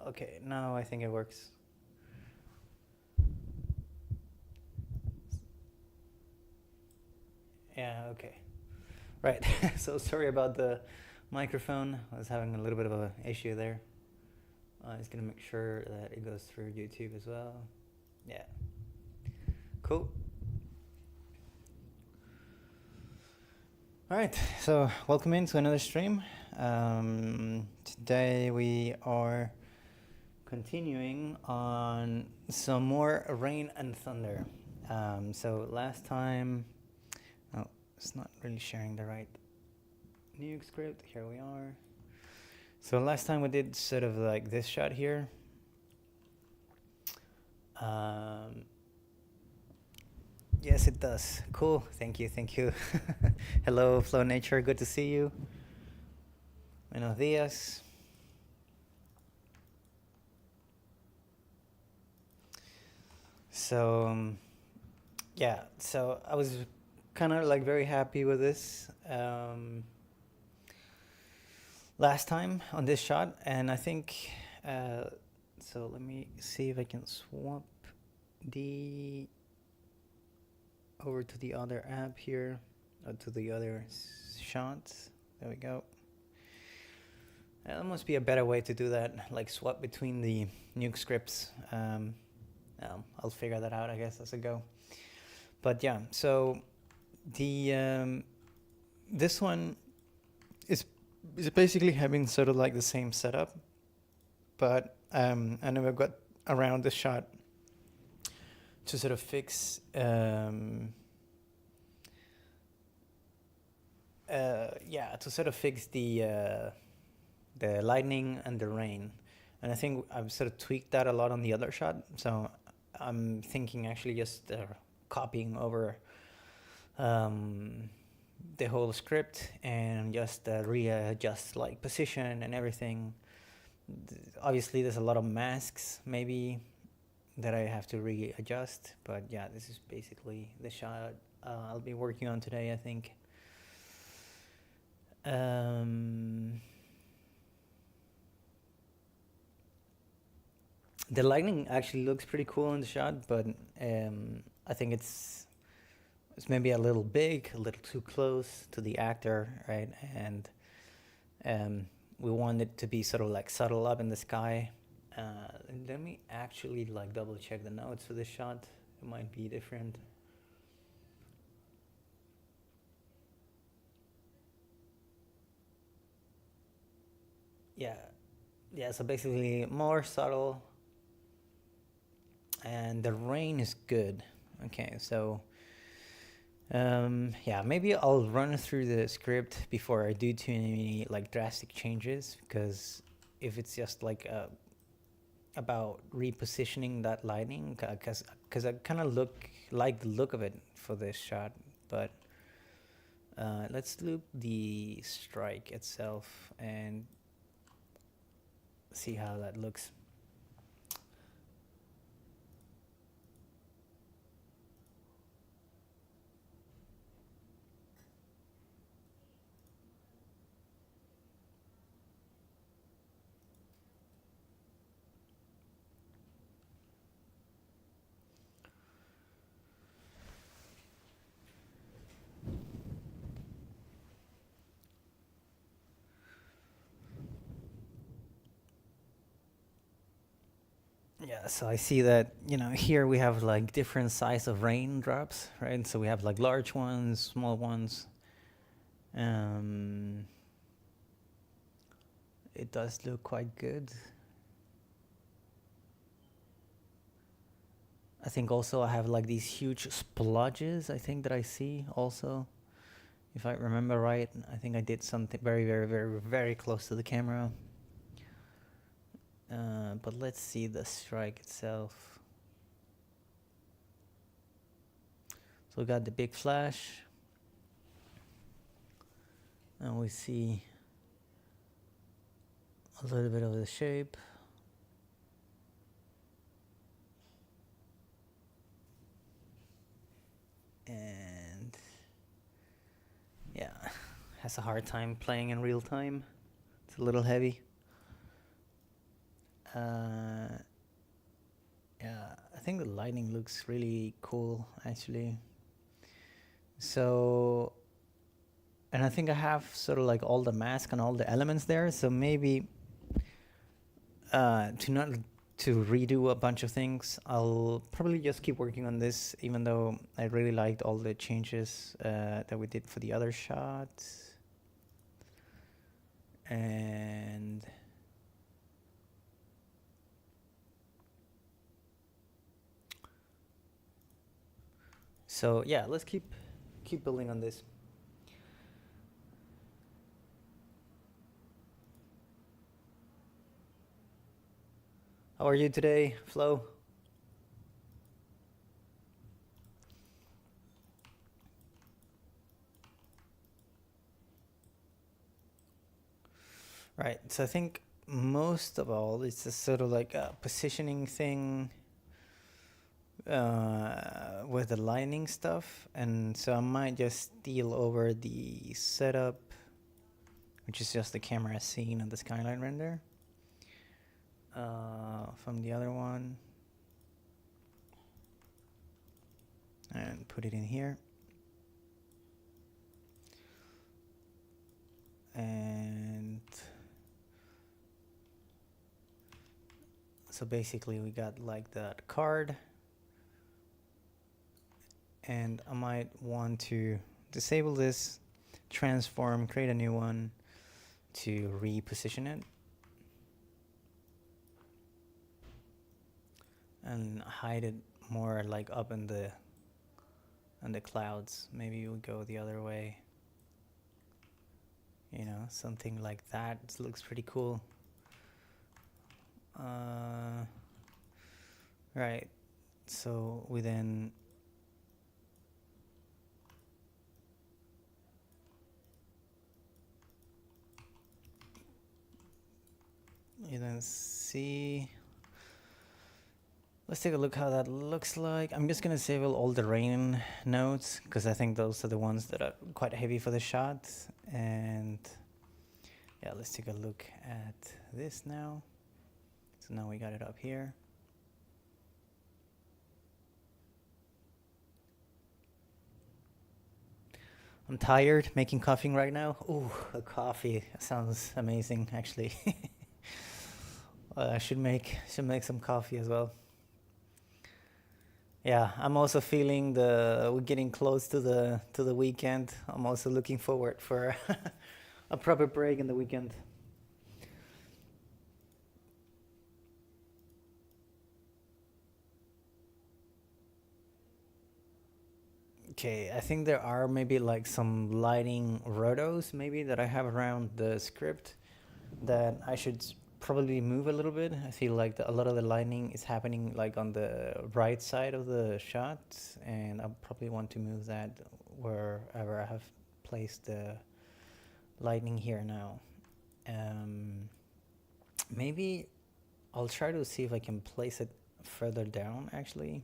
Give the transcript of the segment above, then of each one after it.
Okay, now I think it works. Yeah, okay. Right, so sorry about the microphone. I was having a little bit of an issue there. I was gonna make sure that it goes through YouTube as well. Yeah. Cool. All right, so welcome into another stream. Today we are continuing on some more rain and thunder. So last time, oh, it's not really sharing the right nuke script. Here we are. So last time we did sort of like this shot here. Yes, it does. Cool. Thank you. Thank you. Hello, Flow Nature. Good to see you. Buenos días. So, yeah. So I was kind of like very happy with this last time on this shot, and I think. So let me see if I can swap the over to the other app here, or to the other shots. There we go. That must be a better way to do that, like swap between the nuke scripts. I'll figure that out, I guess, as I go. But yeah, so the this one is basically having sort of like the same setup, but I never got around the shot to sort of fix to sort of fix the lightning and the rain, and I think I've sort of tweaked that a lot on the other shot. So I'm thinking actually just copying over the whole script and just readjust like position and everything. Obviously, there's a lot of masks maybe that I have to readjust, but yeah, this is basically the shot I'll be working on today, I think. The lightning actually looks pretty cool in the shot, but I think it's maybe a little big, a little too close to the actor, right? And we want it to be sort of like subtle up in the sky. Let me actually like double check the notes for this shot. It might be different. Yeah, so basically more subtle, and the rain is good. Okay, so yeah, maybe I'll run through the script before I do too many like drastic changes, because if it's just like about repositioning that lighting, because I kind of like the look of it for this shot, but let's loop the strike itself and see how that looks. Yeah, so I see that, here we have like different size of raindrops, right? So we have like large ones, small ones. It does look quite good. I think also I have like these huge splodges, I think, that I see also. If I remember right, I think I did something very, very, very, very close to the camera. But let's see the strike itself. So we got the big flash. And we see a little bit of the shape. And yeah, has a hard time playing in real time. It's a little heavy. Yeah, I think the lighting looks really cool actually. So, and I think I have sort of like all the mask and all the elements there. So maybe to not to redo a bunch of things, I'll probably just keep working on this, even though I really liked all the changes that we did for the other shots. And so yeah, let's keep building on this. How are you today, Flo? Right, so I think most of all it's a sort of like a positioning thing with the lighting stuff, and so I might just steal over the setup, which is just the camera scene and the skyline render from the other one, and put it in here. And so basically we got like that card, and I might want to disable this, transform, create a new one to reposition it, and hide it more like up in the clouds. Maybe we'll go the other way, you know, something like that. This looks pretty cool. Right, so we then see. Let's take a look how that looks like. I'm just gonna save all the rain nodes because I think those are the ones that are quite heavy for the shot. And yeah, let's take a look at this now. So now we got it up here. I'm tired making coffee right now. Ooh, a coffee sounds amazing actually. I should make some coffee as well. Yeah, I'm also feeling we're getting close to the weekend. I'm also looking forward for a proper break in the weekend. Okay, I think there are maybe like some lighting rotos maybe that I have around the script that I should probably move a little bit. I feel like a lot of the lighting is happening like on the right side of the shot, and I probably want to move that wherever I have placed the lighting here now. Maybe I'll try to see if I can place it further down actually.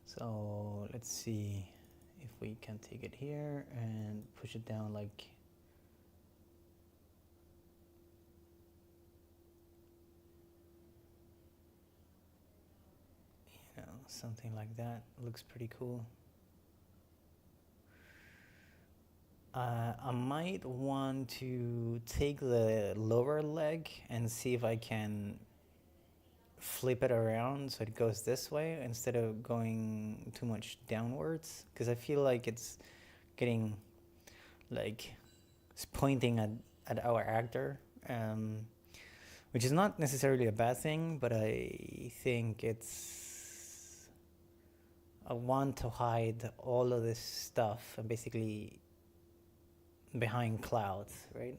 So let's see if we can take it here and push it down like something like that. Looks pretty cool. I might want to take the lower leg and see if I can flip it around so it goes this way instead of going too much downwards, because I feel like it's getting like it's pointing at our actor, which is not necessarily a bad thing, but I think I want to hide all of this stuff and basically behind clouds, right?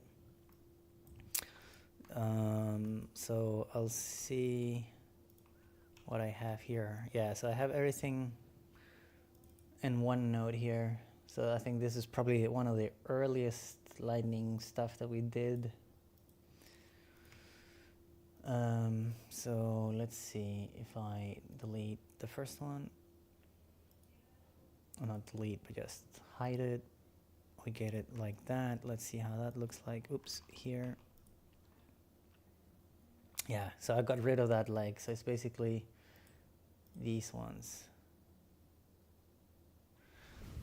So I'll see what I have here. Yeah, so I have everything in one node here. So I think this is probably one of the earliest lightning stuff that we did. So let's see if I delete the first one. Or not delete, but just hide it. We get it like that. Let's see how that looks like. Oops, here. Yeah, so I got rid of that leg. So it's basically these ones,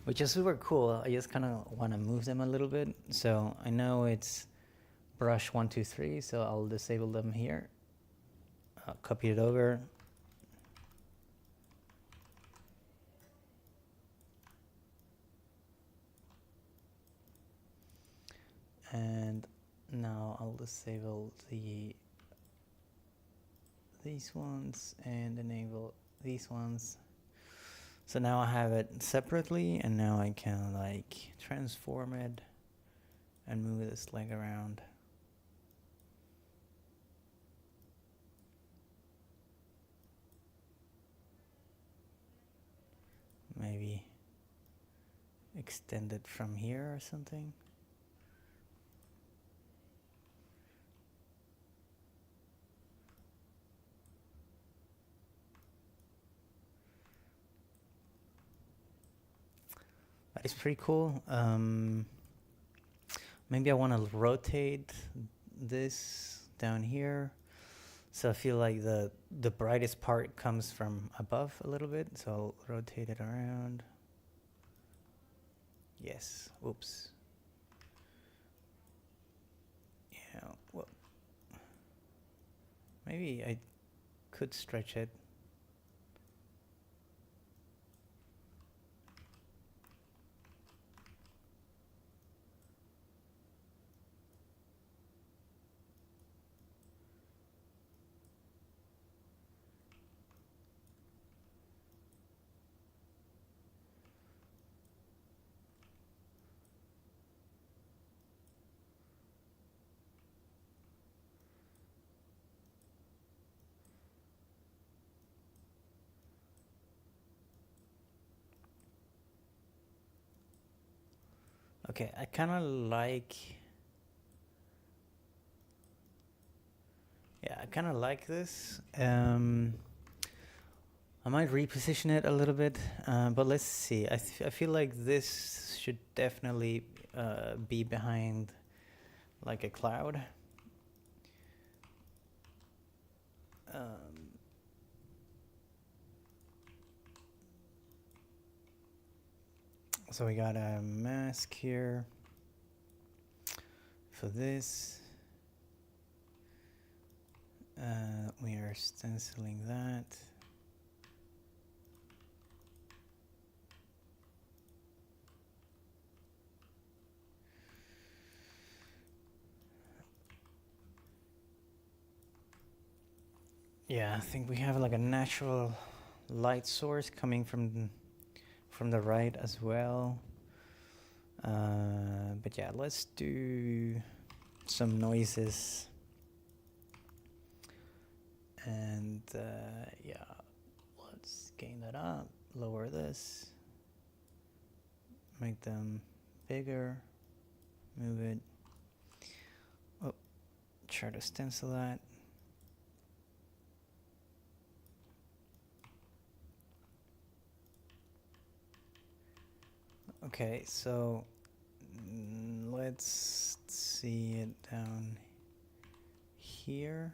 which is super cool. I just kind of want to move them a little bit. So I know it's brush 1, 2, 3. So I'll disable them here. I'll copy it over. And now I'll disable these ones and enable these ones. So now I have it separately, and now I can like transform it and move this leg around. Maybe extend it from here or something. That is pretty cool. Maybe I want to rotate this down here. So I feel like the brightest part comes from above a little bit. So I'll rotate it around. Yes. Oops. Yeah. Well, maybe I could stretch it. Okay, I kind of like. Yeah, I kind of like this. I might reposition it a little bit, but let's see. I feel like this should definitely be behind like a cloud. So we got a mask here for this. We are stenciling that. Yeah, I think we have like a natural light source coming from the right as well. But yeah, let's do some noises. And yeah, let's gain that up, lower this, make them bigger, move it. Oh, try to stencil that. Okay, so let's see it down here.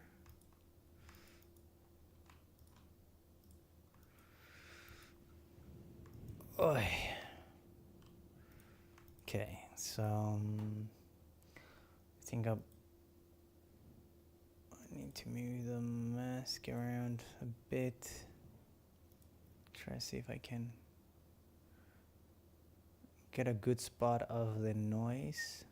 Oy. Okay, so I think I need to move the mask around a bit. Try to see if I can get a good spot of the noise.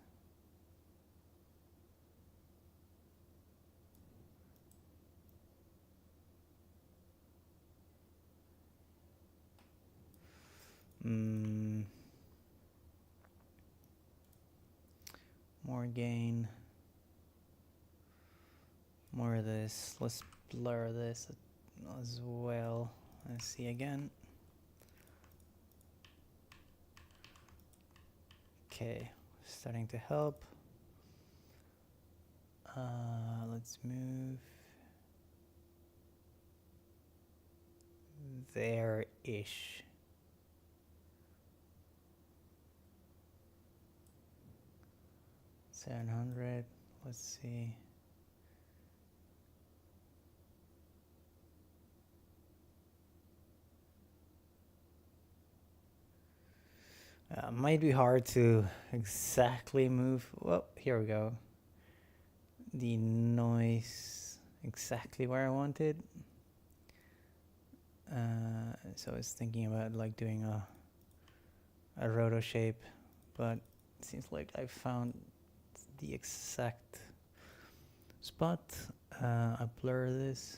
More gain. More of this. Let's blur this as well. Let's see again. Okay, starting to help. Let's move there-ish. $700. Let's see. Might be hard to exactly move. Well, here we go. The noise exactly where I want it. So I was thinking about like doing a roto shape, but it seems like I found the exact spot. I blur this,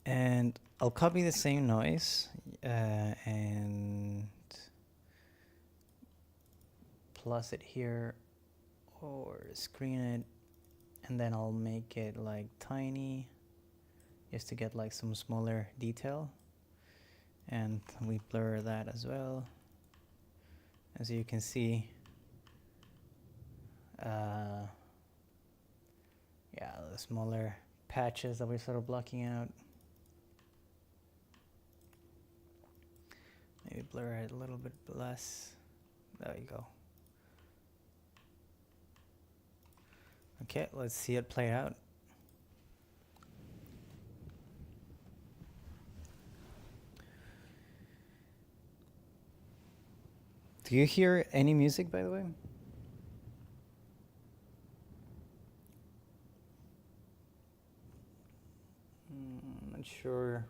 and I'll copy the same noise and plus it here or screen it, and then I'll make it like tiny just to get like some smaller detail, and we blur that as well. As you can see, yeah, the smaller patches that we're sort of blocking out. Maybe blur it a little bit less. There you go. Okay, let's see it play out. Do you hear any music, by the way? Not sure.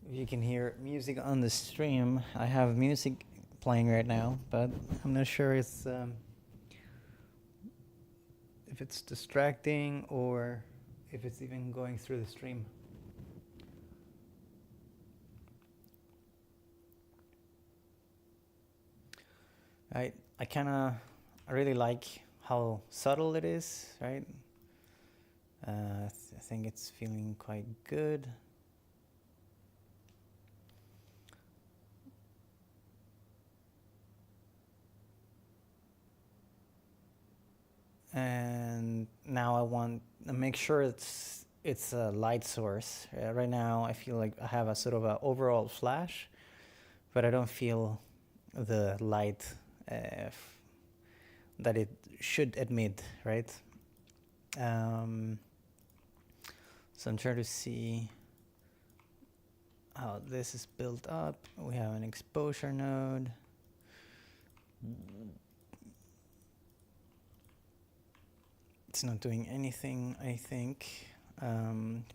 If you can hear music on the stream. I have music playing right now, but I'm not sure if it's distracting or if it's even going through the stream. I really like how subtle it is, right? I think it's feeling quite good. And now I want to make sure it's a light source. Right now I feel like I have a sort of a overall flash, but I don't feel the light that it should emit, right? So I'm trying to see how this is built up. We have an exposure node. It's not doing anything, I think.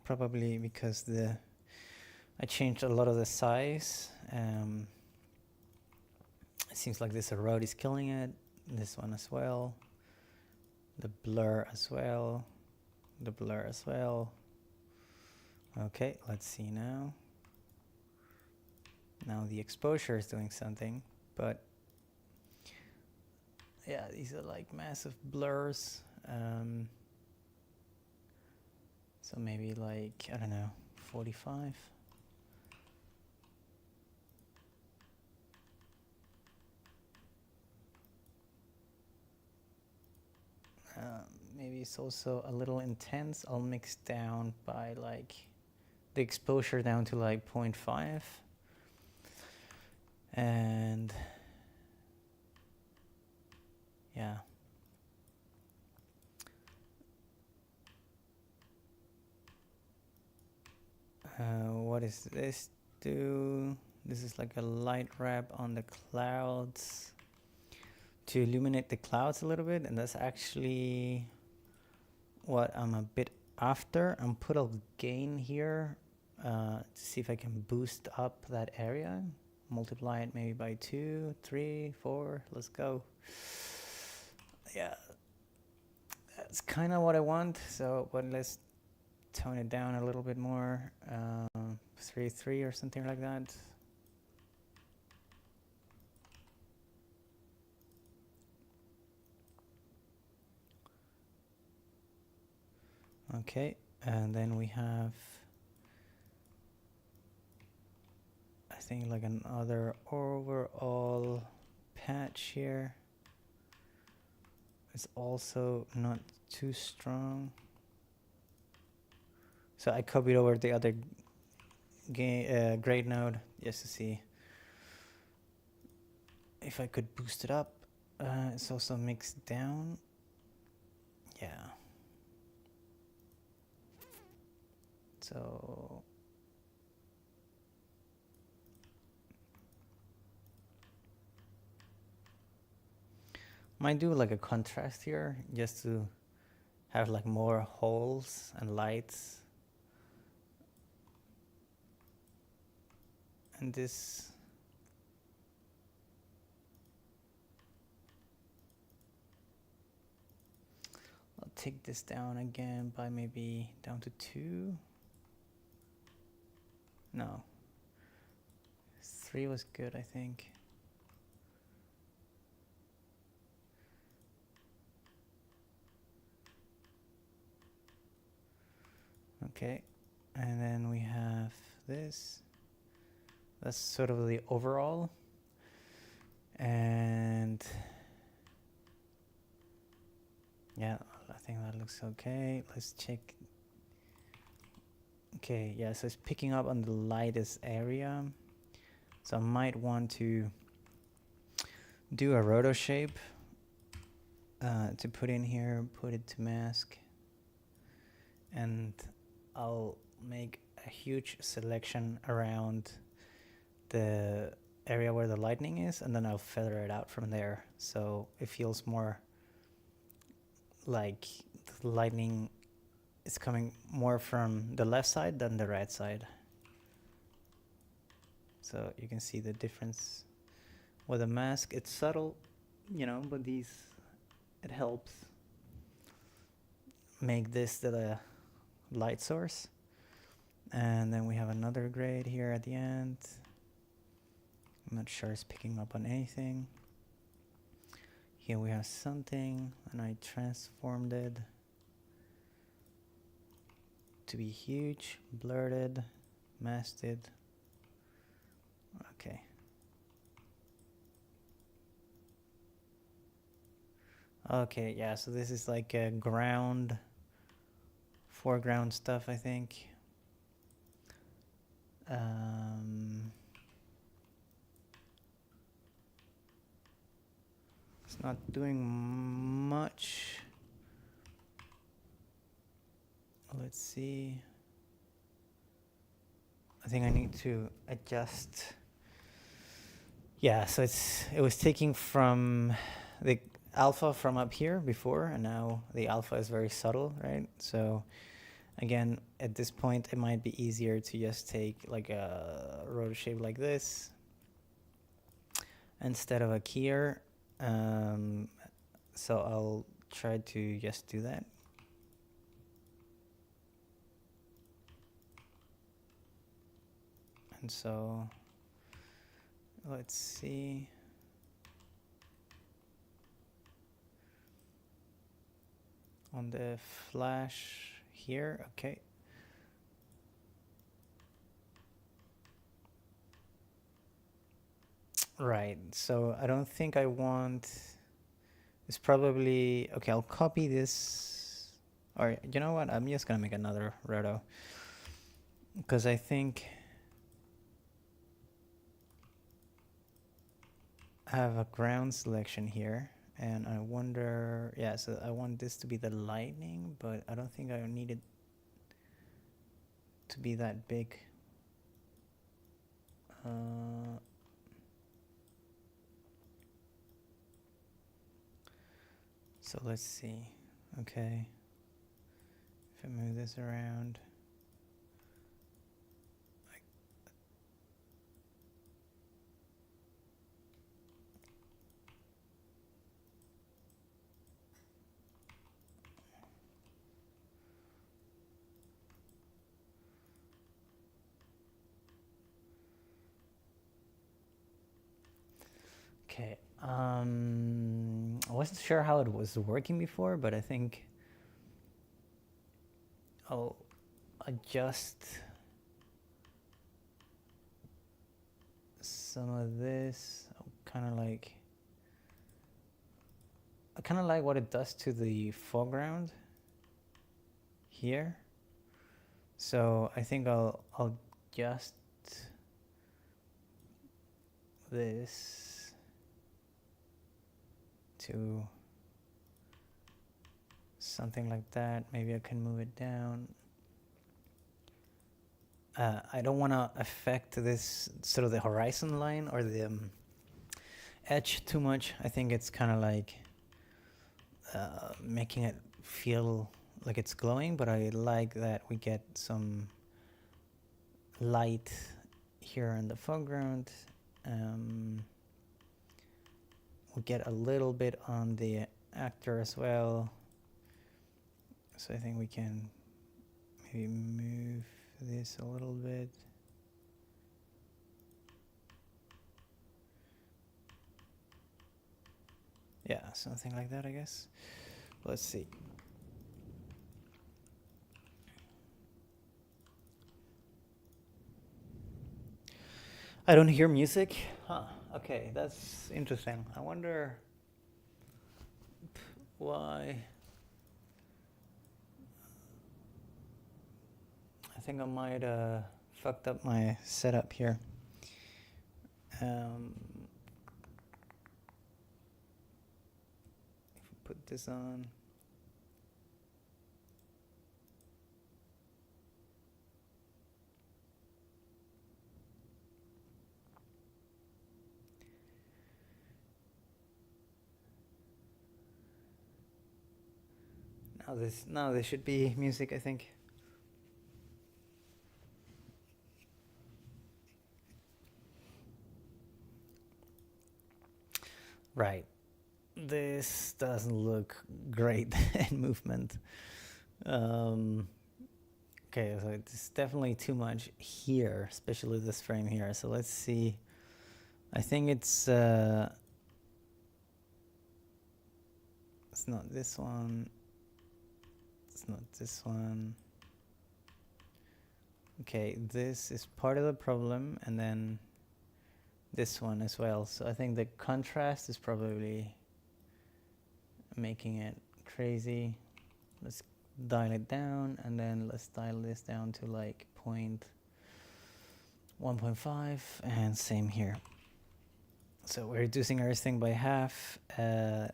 Probably because I changed a lot of the size. It seems like this road is killing it. This one as well. The blur as well. The blur as well. Okay, let's see now. Now the exposure is doing something, but yeah, these are like massive blurs. So maybe like, I don't know, 45. Maybe it's also a little intense. I'll mix down by like the exposure down to like 0.5. And yeah. What does this do? This is like a light wrap on the clouds to illuminate the clouds a little bit, and that's actually what I'm a bit after. I'm put a gain here to see if I can boost up that area, multiply it maybe by 2, 3, 4. Let's go. Yeah, that's kind of what I want. So, but let's tone it down a little bit more. 3 or something like that. Okay, and then we have, I think, like another overall patch here. It's also not too strong. So I copied over the other grade node just to see if I could boost it up. It's also mixed down. Yeah. So might do like a contrast here just to have like more holes and lights. And this, I'll take this down again by maybe down to 2. No, 3 was good, I think. Okay, and then we have this. That's sort of the overall. And yeah, I think that looks okay. Let's check. Okay, yeah, so it's picking up on the lightest area. So I might want to do a roto shape to put in here, put it to mask. And I'll make a huge selection around the area where the lightning is, and then I'll feather it out from there. So it feels more like the lightning is coming more from the left side than the right side. So you can see the difference with a mask. It's subtle, you know, but it helps make this the light source. And then we have another grade here at the end. I'm not sure it's picking up on anything. Here we have something, and I transformed it to be huge, blurred it, masked it. Okay. Okay, yeah, so this is like a foreground stuff, I think. It's not doing much. Let's see. I think I need to adjust. Yeah, so it was taking from the alpha from up here before, and now the alpha is very subtle, right? So again, at this point, it might be easier to just take like a rotor shape like this instead of a keyer. So I'll try to just do that. And so let's see. On the flash here, okay. Right, so I don't think I want, it's probably, okay, I'll copy this, or you know what, I'm just gonna make another roto, because I think I have a ground selection here, and I wonder, yeah, so I want this to be the lightning, but I don't think I need it to be that big. So let's see. Okay. If I move this around. Okay. I wasn't sure how it was working before, but I think I'll adjust some of this. I kind of like what it does to the foreground here. So I think I'll adjust this to something like that. Maybe I can move it down. I don't want to affect this sort of the horizon line or the edge too much. I think it's kind of like making it feel like it's glowing, but I like that we get some light here in the foreground. We get a little bit on the actor as well. So I think we can maybe move this a little bit. Yeah, something like that, I guess. Let's see. I don't hear music. Huh. Okay, that's interesting. I wonder why. I think I might fucked up my setup here. If we put this on. Now this should be music, I think. Right. This doesn't look great in movement. Okay, so it's definitely too much here, especially this frame here. So let's see. I think it's not this one. It's not this one. Okay, this is part of the problem, and then this one as well. So I think the contrast is probably making it crazy. Let's dial it down, and then let's dial this down to like 1.5, and same here. So we're reducing everything by half. Yeah,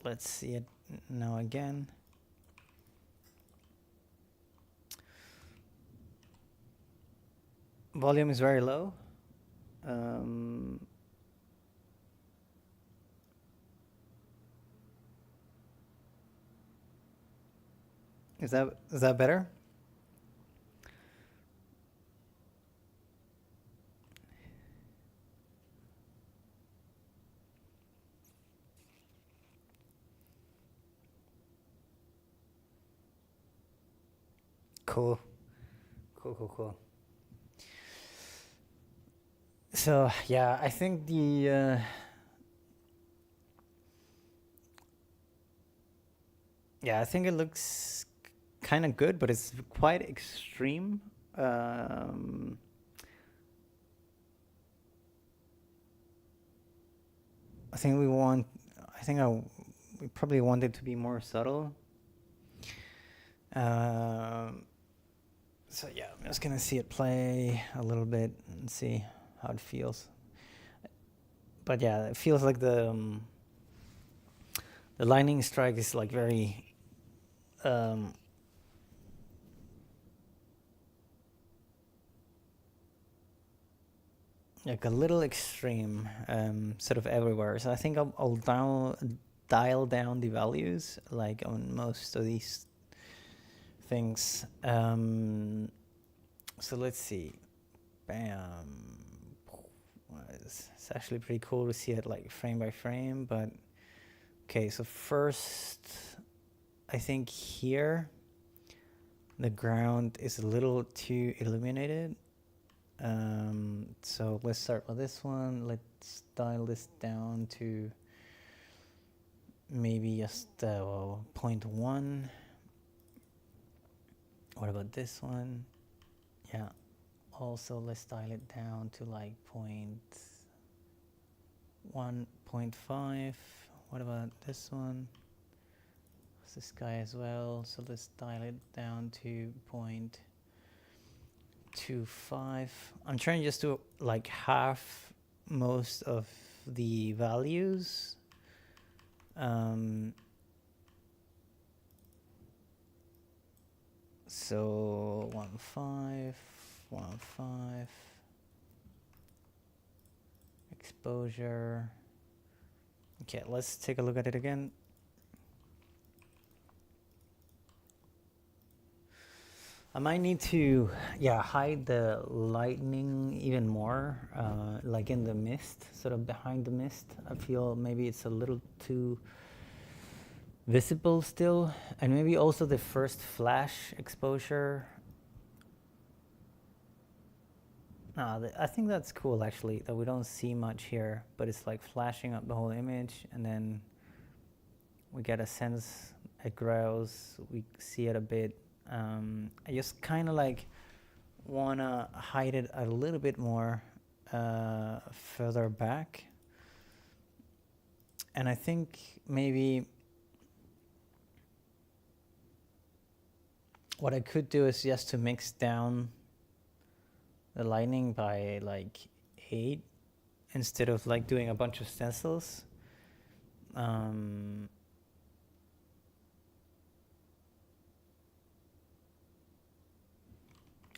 let's see it now again. Volume is very low. Is that better? Cool. So yeah, I think the yeah, I think it looks kind of good, but it's quite extreme. I think we probably want it to be more subtle. So yeah, I'm just gonna see it play a little bit and see how it feels. But yeah, it feels like the lightning strike is like very like a little extreme, sort of everywhere. So I think I'll dial down the values like on most of these things. So let's see. Bam. It's actually pretty cool to see it like frame by frame, but okay, so first I think here the ground is a little too illuminated. So let's start with this one. Let's dial this down to maybe just 0.1. What about this one? Yeah. Also, let's dial it down to like 1.5. What about this one? It's this guy as well. So let's dial it down to 0.25. I'm trying just to like half most of the values. So 1.5, 1.5, exposure. Okay, let's take a look at it again. I might need to, hide the lightning even more, like in the mist, sort of behind the mist. I feel maybe it's a little too visible still, and maybe also the first flash exposure. I think that's cool actually, that we don't see much here, but it's like flashing up the whole image, and then we get a sense it grows, we see it a bit. I just kind of like want to hide it a little bit more further back. And I think maybe what I could do is just to mix down the lighting by like 8 instead of like doing a bunch of stencils.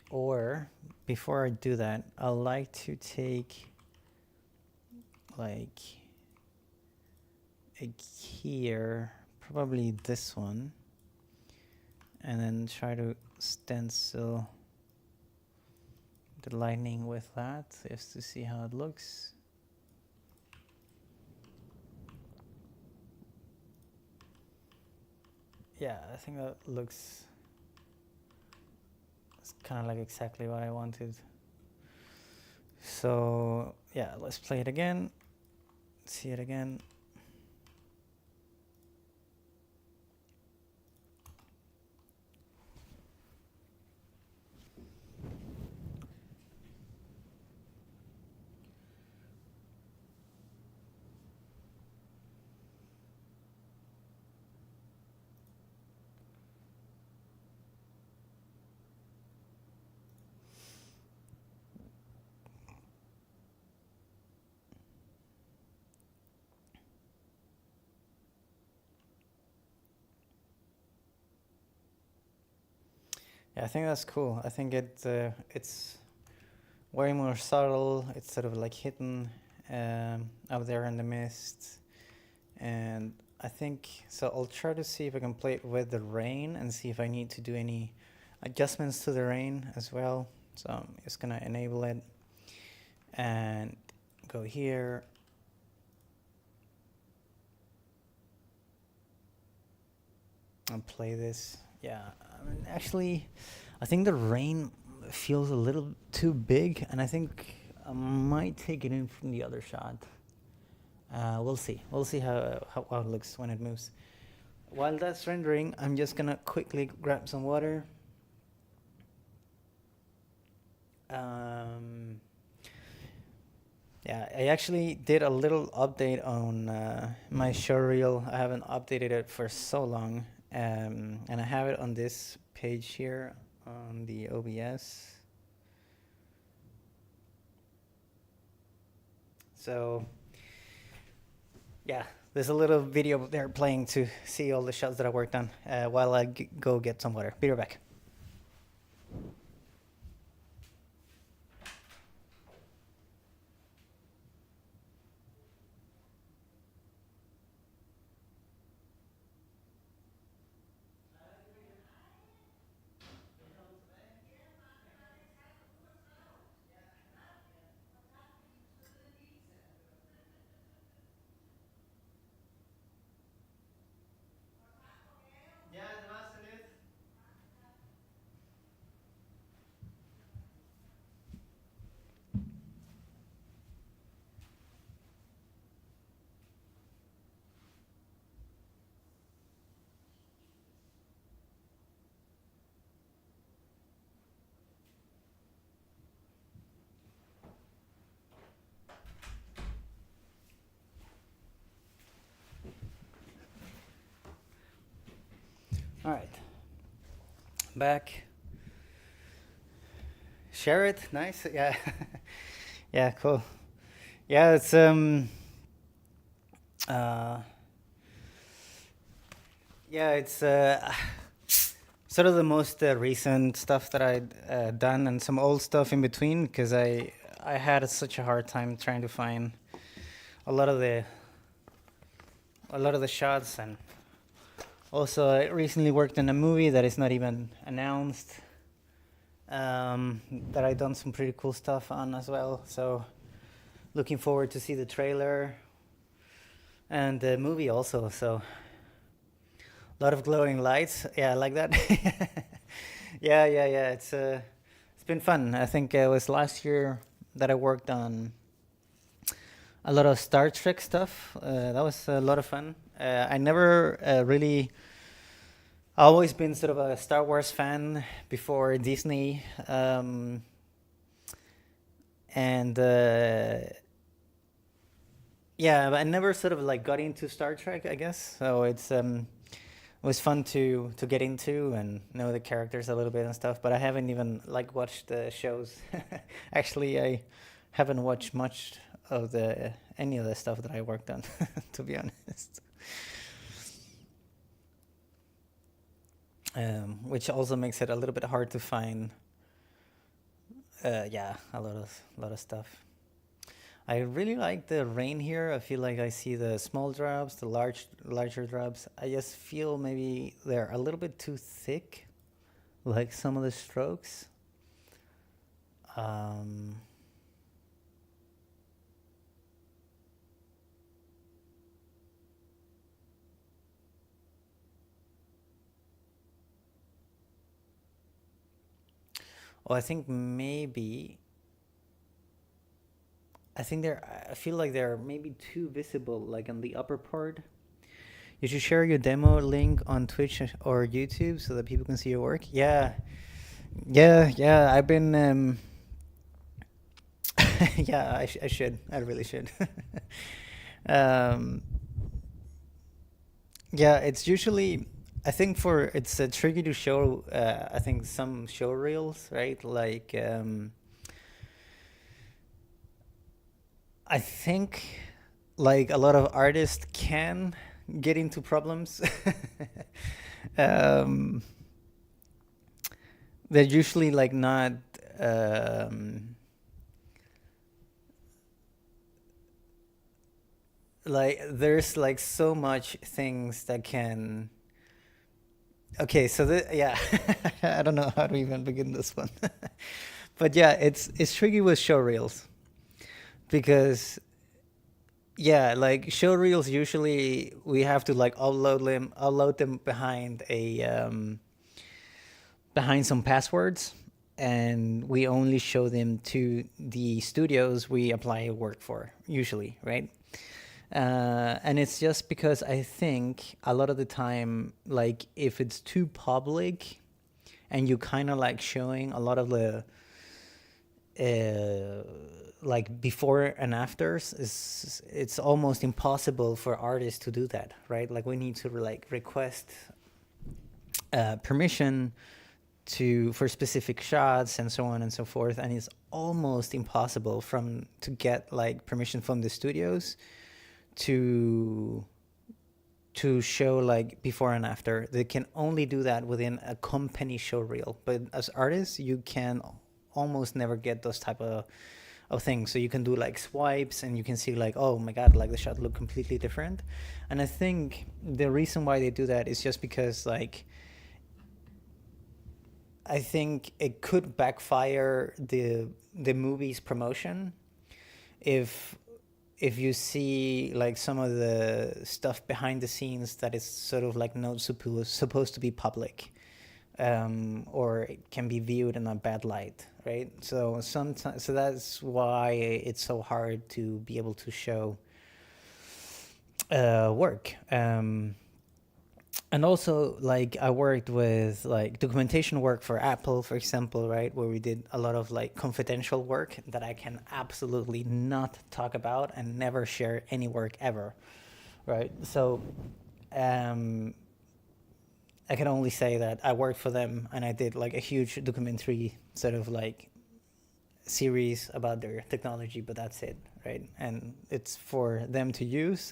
Or before I do that, I like to take like a here, probably this one, and then try to stencil the lightning with that just to see how it looks. Yeah, I think that looks, it's kind of like exactly what I wanted. So yeah, let's play it again, see it again. Yeah, I think that's cool. I think it's way more subtle. It's sort of like hidden out there in the mist. And I think, so I'll try to see if I can play it with the rain and see if I need to do any adjustments to the rain as well. So I'm just gonna enable it and go here. And play this. Yeah, I mean, actually, I think the rain feels a little too big, and I think I might take it in from the other shot. We'll see. We'll see how it looks when it moves. While that's rendering, I'm just gonna quickly grab some water. Yeah, I actually did a little update on my showreel. I haven't updated it for so long. And I have it on this page here on the OBS. So yeah, there's a little video there playing to see all the shots that I worked on while I go get some water. Be right back. All right, back. Share it, nice, yeah. Yeah, cool. Yeah, it's sort of the most recent stuff that I'd done, and some old stuff in between, because I had such a hard time trying to find a lot of the shots. And also I recently worked on a movie that is not even announced, that I've done some pretty cool stuff on as well. So looking forward to see the trailer and the movie also. So a lot of glowing lights. Yeah, I like that. Yeah. It's been fun. I think it was last year that I worked on a lot of Star Trek stuff. That was a lot of fun. I never really. I've always been sort of a Star Wars fan before Disney, and yeah, but I never sort of like got into Star Trek, I guess. So it was fun to get into and know the characters a little bit and stuff. But I haven't even like watched the shows. Actually, I haven't watched much of any of the stuff that I worked on, to be honest. Which also makes it a little bit hard to find. Yeah, a lot of stuff. I really like the rain here. I feel like I see the small drops, the larger drops. I just feel maybe they're a little bit too thick, like some of the strokes. I think maybe. I feel like they're maybe too visible, like on the upper part. You should share your demo link on Twitch or YouTube so that people can see your work. Yeah. I've been. Yeah, I should. I really should. Yeah, it's usually. I think it's tricky to show. I think some show reels, right? Like. I think like a lot of artists can get into problems. um, they're usually like not. Like there's like so much things that can. Okay, so yeah, I don't know how to even begin this one, but yeah, it's tricky with show reels because yeah, like show reels usually we have to like upload them behind behind some passwords, and we only show them to the studios we apply work for usually, right? And it's just because I think a lot of the time, like if it's too public and you kind of like showing a lot of the like before and afters, it's almost impossible for artists to do that, right? Like we need to like request permission for specific shots and so on and so forth, and it's almost impossible to get like permission from the studios to show like before and after. They can only do that within a company show reel, but as artists you can almost never get those type of things. So you can do like swipes and you can see like, oh my god, like the shot look completely different. And I think the reason why they do that is just because like I think it could backfire the movie's promotion if you see like some of the stuff behind the scenes that is sort of like not supposed to be public, or it can be viewed in a bad light, right? So sometimes, so that's why it's so hard to be able to show work. And also, like I worked with like documentation work for Apple, for example, right, where we did a lot of like confidential work that I can absolutely not talk about and never share any work ever, right? So I can only say that I worked for them and I did like a huge documentary sort of like series about their technology, but that's it, right? And it's for them to use,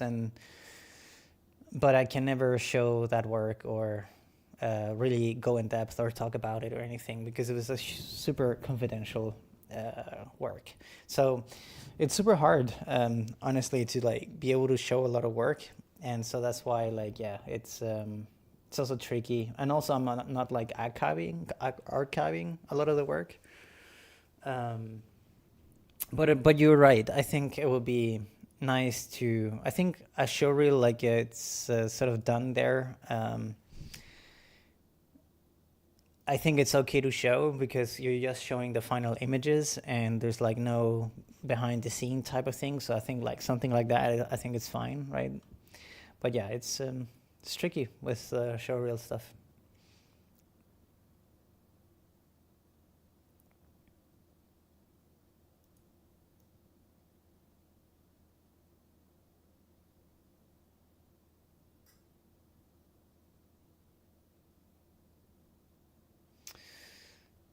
but I can never show that work or really go in depth or talk about it or anything, because it was a super confidential work. So it's super hard, honestly, to like be able to show a lot of work, and so that's why, like, yeah, it's also tricky, and also I'm not like archiving a lot of the work. But you're right. I think it would be nice to. I think a show reel, like, it's sort of done there. I think it's okay to show because you're just showing the final images and there's like no behind the scene type of thing. So I think like something like that, I think it's fine, right? But yeah, it's tricky with show reel stuff.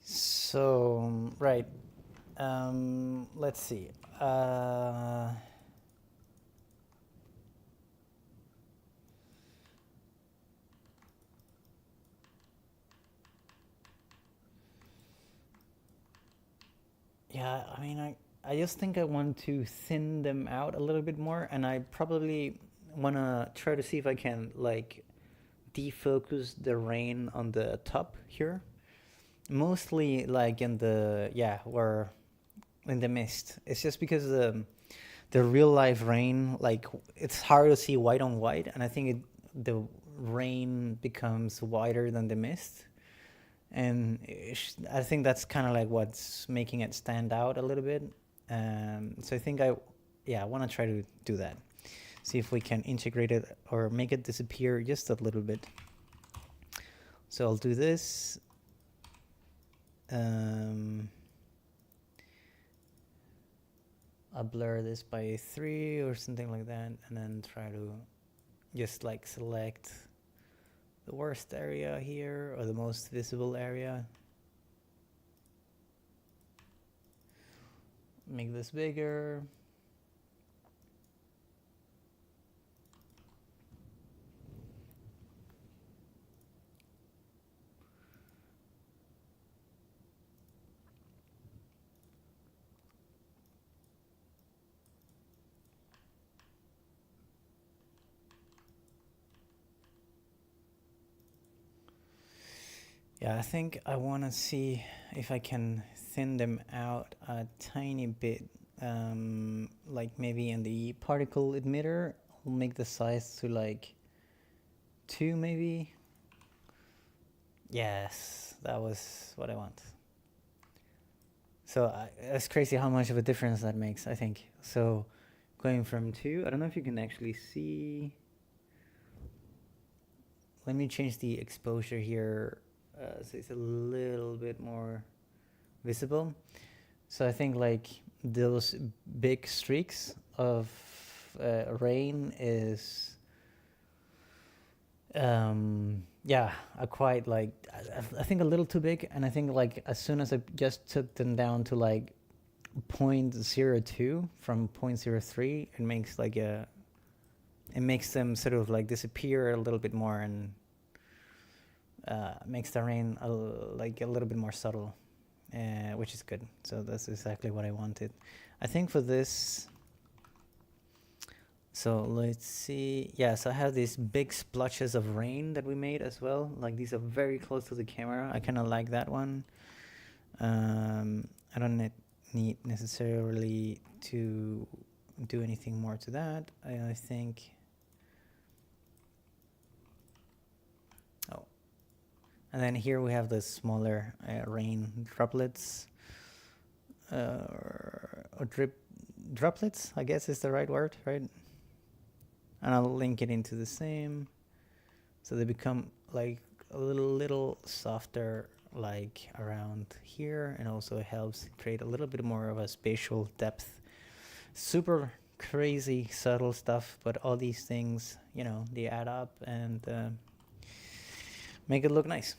So, right. Let's see. Yeah, I mean, I just think I want to thin them out a little bit more, and I probably want to try to see if I can, like, defocus the rain on the top here. Mostly, like, in the, yeah, where, in the mist. It's just because the real life rain, like, it's hard to see white on white, and I think the rain becomes whiter than the mist. And I think that's kind of like what's making it stand out a little bit. So I think I want to try to do that. See if we can integrate it or make it disappear just a little bit. So I'll do this. I'll blur this by 3 or something like that, and then try to just like select the worst area here, or the most visible area. Make this bigger. Yeah, I think I want to see if I can thin them out a tiny bit. Like maybe in the particle emitter, I'll make the size to like 2 maybe. Yes, that was what I want. So it's crazy how much of a difference that makes, I think. So going from 2, I don't know if you can actually see. Let me change the exposure here so it's a little bit more visible. So I think like those big streaks of rain is quite like I think a little too big, and I think like as soon as I just took them down to like 0.02 from 0.03, it makes like it makes them sort of like disappear a little bit more, and makes the rain like a little bit more subtle, which is good. So that's exactly what I wanted. I think for this, so let's see. Yeah, so I have these big splotches of rain that we made as well. Like these are very close to the camera. I kind of like that one. I don't need necessarily to do anything more to that. I think. Oh, and then here we have the smaller rain droplets, or droplets, I guess is the right word, right? And I'll link it into the same, so they become like a little softer, like around here, and also helps create a little bit more of a spatial depth. Super crazy subtle stuff, but all these things, you know, they add up and make it look nice.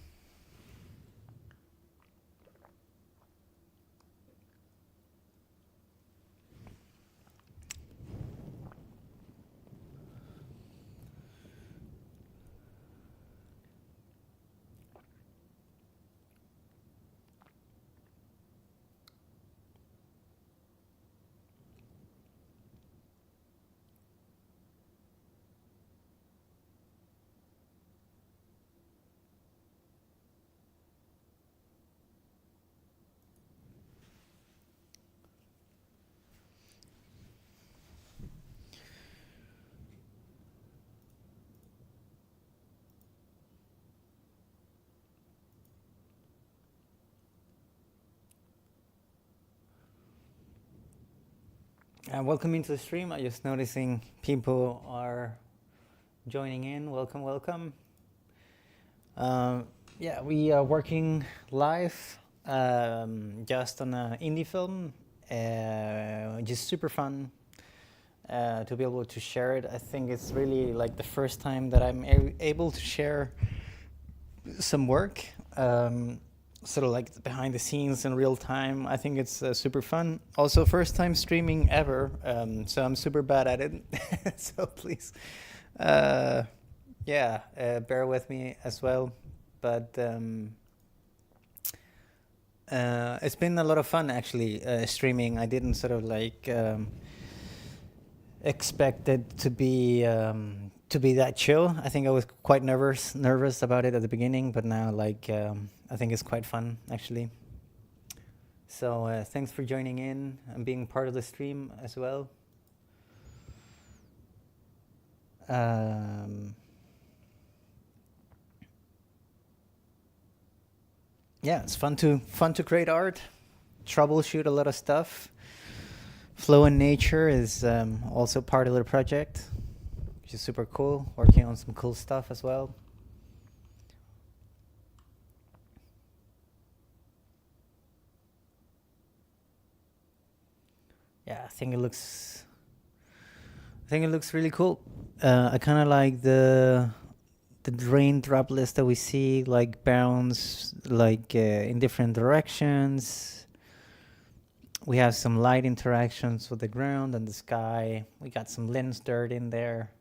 Welcome into the stream. I'm just noticing people are joining in. Welcome, welcome. Yeah, we are working live just on an indie film. Just super fun to be able to share it. I think it's really like the first time that I'm able to share some work. Sort of like behind the scenes in real time. I think it's super fun. Also, first time streaming ever, so I'm super bad at it. So please, yeah, bear with me as well. But it's been a lot of fun actually streaming. I didn't sort of like expect it to be that chill. I think I was quite nervous about it at the beginning, but now like I think it's quite fun actually. So thanks for joining in and being part of the stream as well. Yeah, it's fun to create art, troubleshoot a lot of stuff. Flow in nature is also part of the project, which is super cool. Working on some cool stuff as well. Yeah, I think it looks really cool. I kind of like the rain droplets that we see like bounce like in different directions. We have some light interactions with the ground and the sky. We got some lens dirt in there.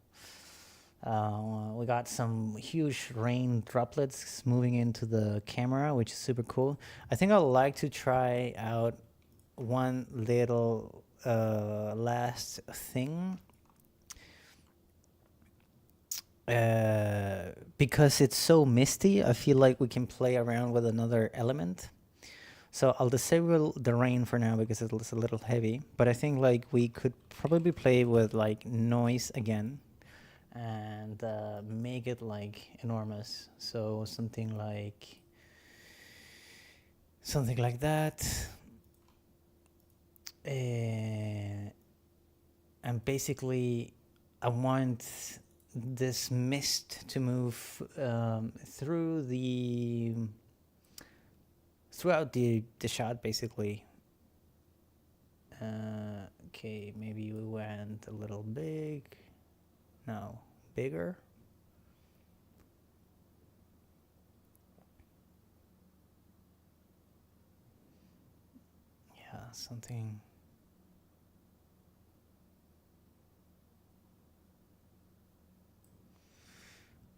We got some huge rain droplets moving into the camera, which is super cool. I think I'd like to try out one little last thing. Because it's so misty, I feel like we can play around with another element. So I'll disable the rain for now because it's a little heavy. But I think like we could probably play with like noise again and make it like enormous. So something like that. And basically I want this mist to move throughout the shot basically. Okay, maybe we went a little big. No, bigger. Yeah, something.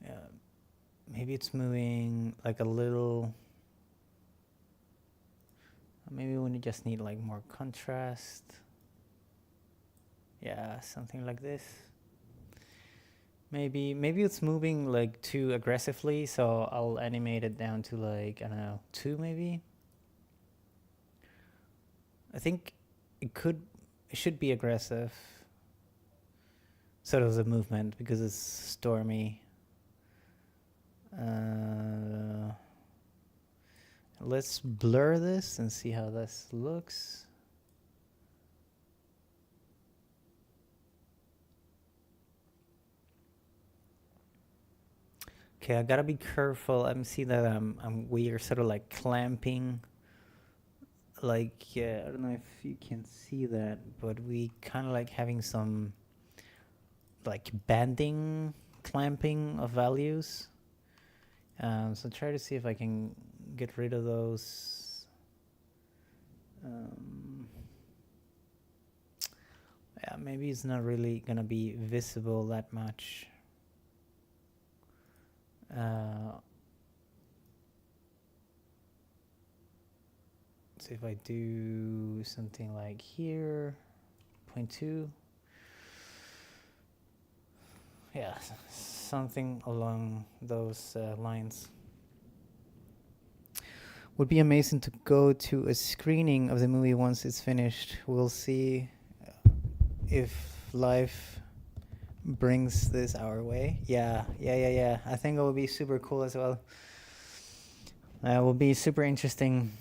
Yeah, maybe it's moving like a little. Maybe we just need like more contrast. Yeah, something like this. Maybe it's moving like too aggressively, so I'll animate it down to like, I don't know, 2 maybe. I think it should be aggressive. Sort of the movement because it's stormy. Let's blur this and see how this looks. Okay, I gotta be careful. I'm seeing that we are sort of like clamping. Like, I don't know if you can see that, but we kind of like having some like banding, clamping of values. So try to see if I can get rid of those. Yeah, maybe it's not really gonna be visible that much. See if I do something like here, 0.2. Yeah, something along those lines. Would be amazing to go to a screening of the movie once it's finished. We'll see if life brings this our way. Yeah. I think it will be super cool as well. It will be super interesting.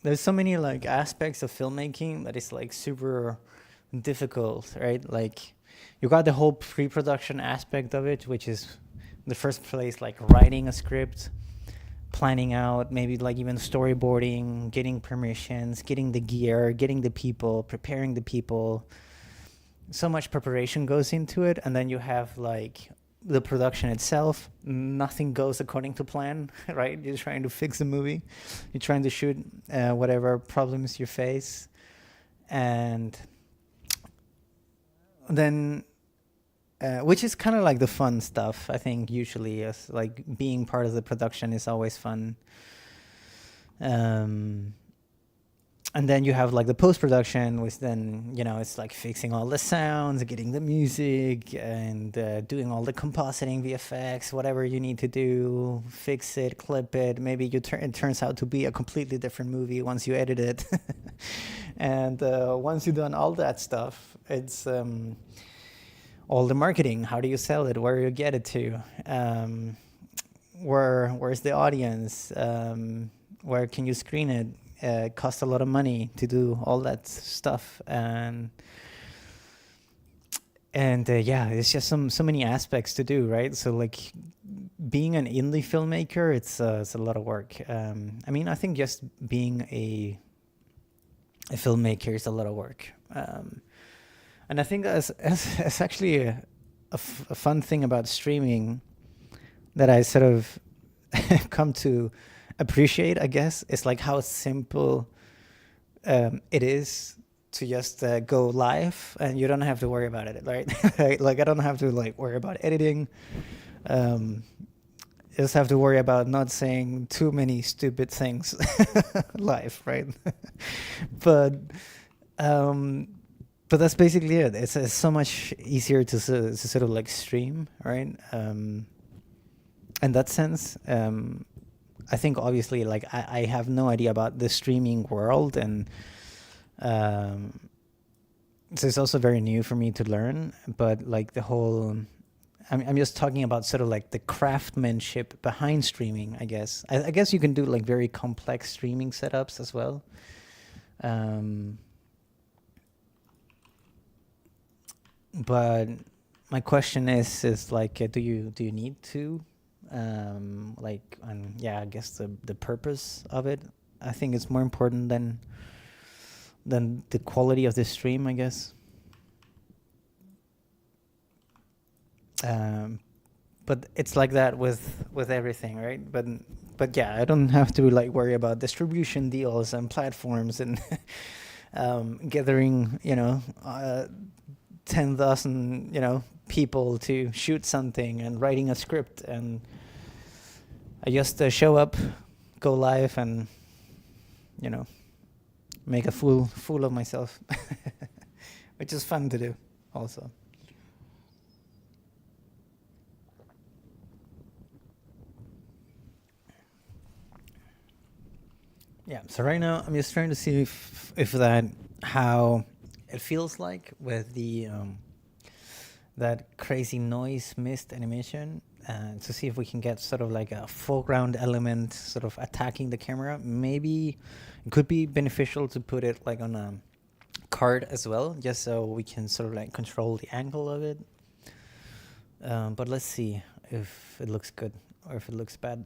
There's so many like aspects of filmmaking that is like super difficult, right? Like you got the whole pre-production aspect of it, which is the first place, like writing a script, planning out, maybe like even storyboarding, getting permissions, getting the gear, getting the people, preparing the people. So much preparation goes into it, and then you have like the production itself. Nothing goes according to plan, right? You're trying to fix the movie, you're trying to shoot whatever problems you face, and then which is kind of like the fun stuff, I think. Usually, as like being part of the production is always fun. And then you have like the post-production, which then, you know, it's like fixing all the sounds, getting the music, and doing all the compositing, VFX, whatever you need to do, fix it, clip it. Maybe it turns out to be a completely different movie once you edit it. And once you've done all that stuff, it's all the marketing. How do you sell it? Where do you get it to? Where's the audience? Where can you screen it? It costs a lot of money to do all that stuff, and yeah, it's just so many aspects to do, right? So like being an indie filmmaker, it's a lot of work. I mean, I think just being a filmmaker is a lot of work, and I think that's actually a fun thing about streaming that I sort of come to appreciate, I guess. It's like how simple it is to just go live, and you don't have to worry about it, right? Like I don't have to like worry about editing. I just have to worry about not saying too many stupid things live, right? but that's basically it. It's so much easier to sort of like stream, right? In that sense, I think obviously like I have no idea about the streaming world, and so it's also very new for me to learn. But like the whole, I'm just talking about sort of like the craftsmanship behind streaming, I guess. I guess you can do like very complex streaming setups as well. But my question is like, do you need to? Like, and yeah, I guess the purpose of it, I think it's more important than the quality of the stream, I guess. But it's like that with everything, right? But yeah, I don't have to like worry about distribution deals and platforms and gathering, 10,000 people to shoot something and writing a script, and I just show up, go live, and make a fool of myself, which is fun to do also. Yeah, so right now I'm just trying to see if that, how it feels like with the that crazy noise mist animation, to see if we can get sort of like a foreground element sort of attacking the camera. Maybe it could be beneficial to put it like on a card as well, just so we can sort of like control the angle of it. But let's see if it looks good or if it looks bad.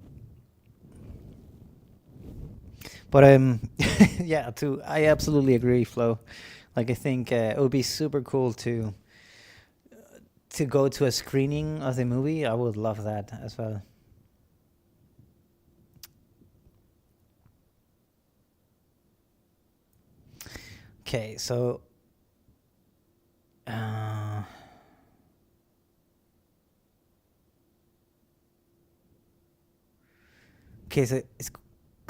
But yeah, I absolutely agree, Flo. Like I think it would be super cool to go to a screening of the movie. I would love that as well. Okay, so okay, so it's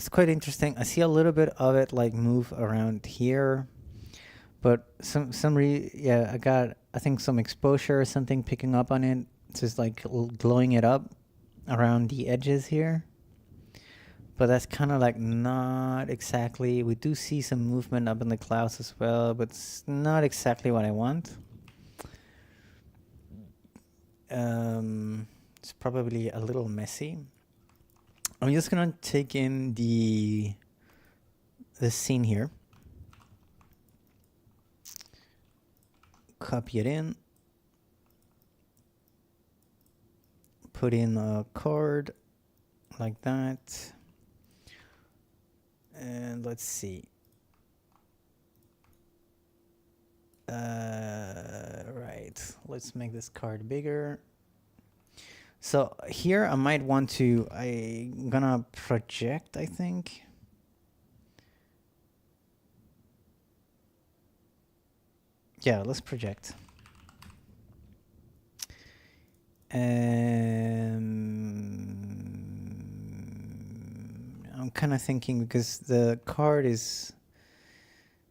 quite interesting. I see a little bit of it like move around here, but I got, I think, some exposure or something picking up on it. It's just like glowing it up around the edges here. But that's kind of like not exactly. We do see some movement up in the clouds as well, but it's not exactly what I want. It's probably a little messy. I'm just gonna take in the scene here. copy it in, put in a card like that, and let's see. Right, let's make this card bigger. So here I might want to, I'm gonna project, I think. Yeah, let's project. I'm kind of thinking because the card is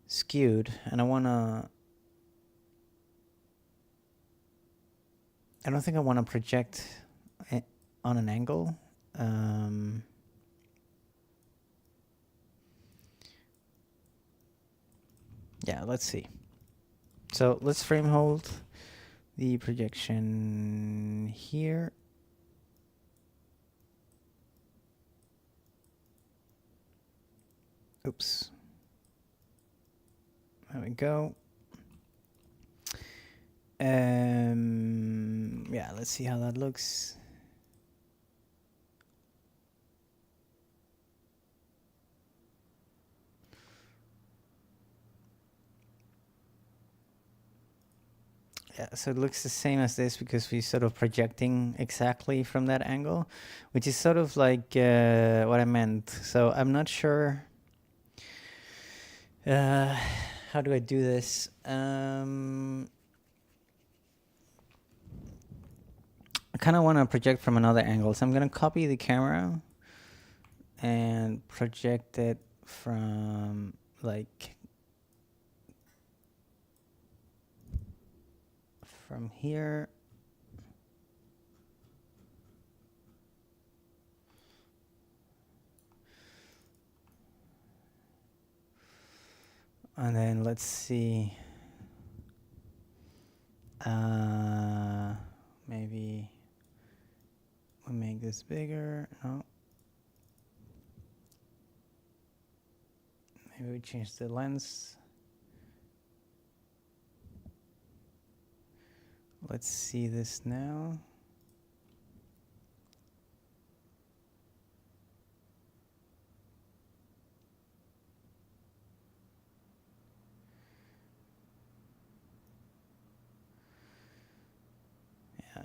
skewed and I don't think I want to project on an angle. Yeah, let's see. So let's frame hold the projection here. Oops. There we go. Yeah, let's see how that looks. Yeah, so it looks the same as this because we're sort of projecting exactly from that angle, which is sort of like what I meant. So I'm not sure. How do I do this? I kind of want to project from another angle. So I'm going to copy the camera and project it from like from here. And then let's see. Maybe we make this bigger. No. Maybe we change the lens. Let's see this now.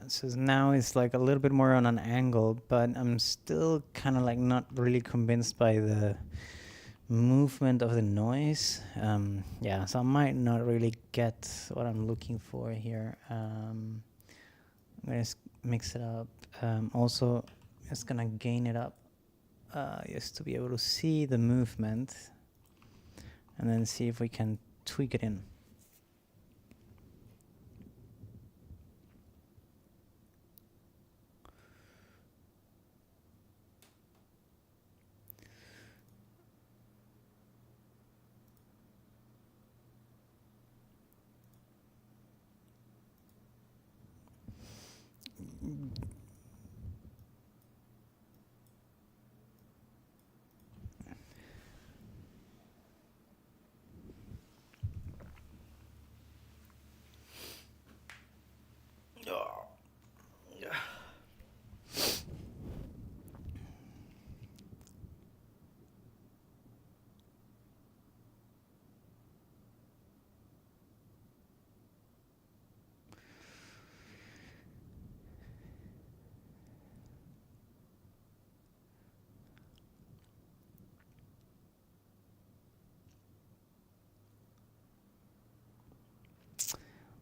So now it's like a little bit more on an angle, but I'm still kind of like not really convinced by the movement of the noise. Yeah, so I might not really get what I'm looking for here. I'm gonna mix it up. Also, just gonna gain it up just to be able to see the movement, and then see if we can tweak it in.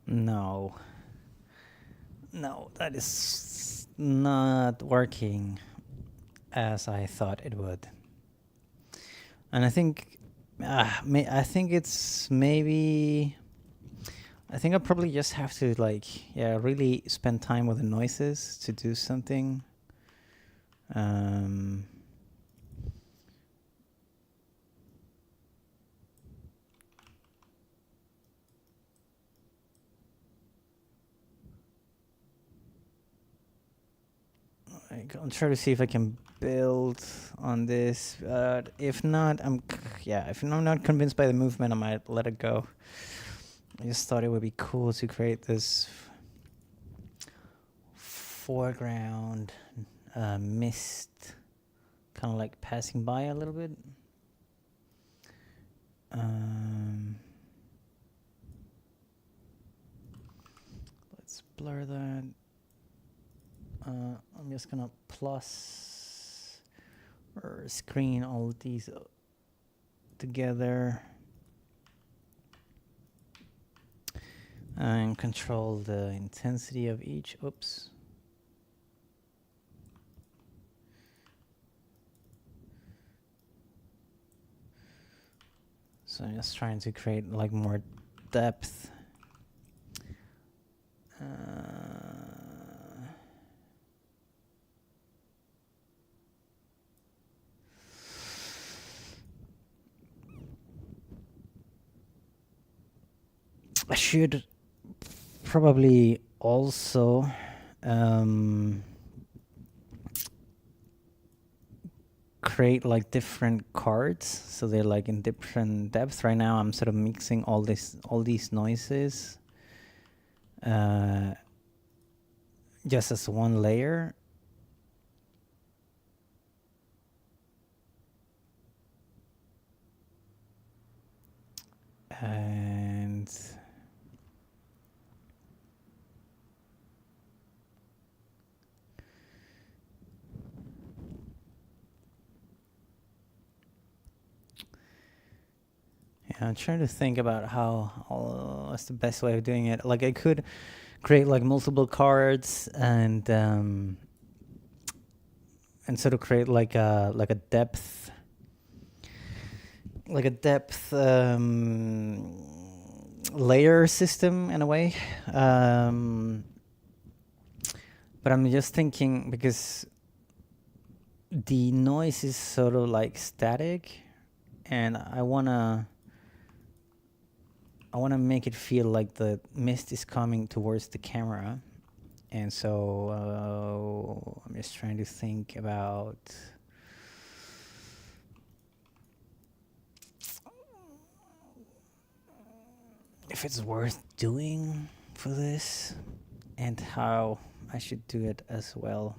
No, that is not working as I thought it would. And I think, I think it's maybe, I think I probably just have to like, yeah, really spend time with the noises to do something. I'll try to see if I can build on this. If not, if I'm not convinced by the movement, I might let it go. I just thought it would be cool to create this foreground mist, kind of like passing by a little bit. Let's blur that. I'm just gonna plus or screen all of these together and control the intensity of each. Oops. So I'm just trying to create like more depth. I should probably also create like different cards so they're like in different depths. Right now I'm sort of mixing all these noises just as one layer. And yeah, I'm trying to think about what's the best way of doing it. Like I could create like multiple cards and sort of create like a depth layer system in a way. But I'm just thinking because the noise is sort of like static and I wanna make it feel like the mist is coming towards the camera. And so I'm just trying to think about if it's worth doing for this and how I should do it as well.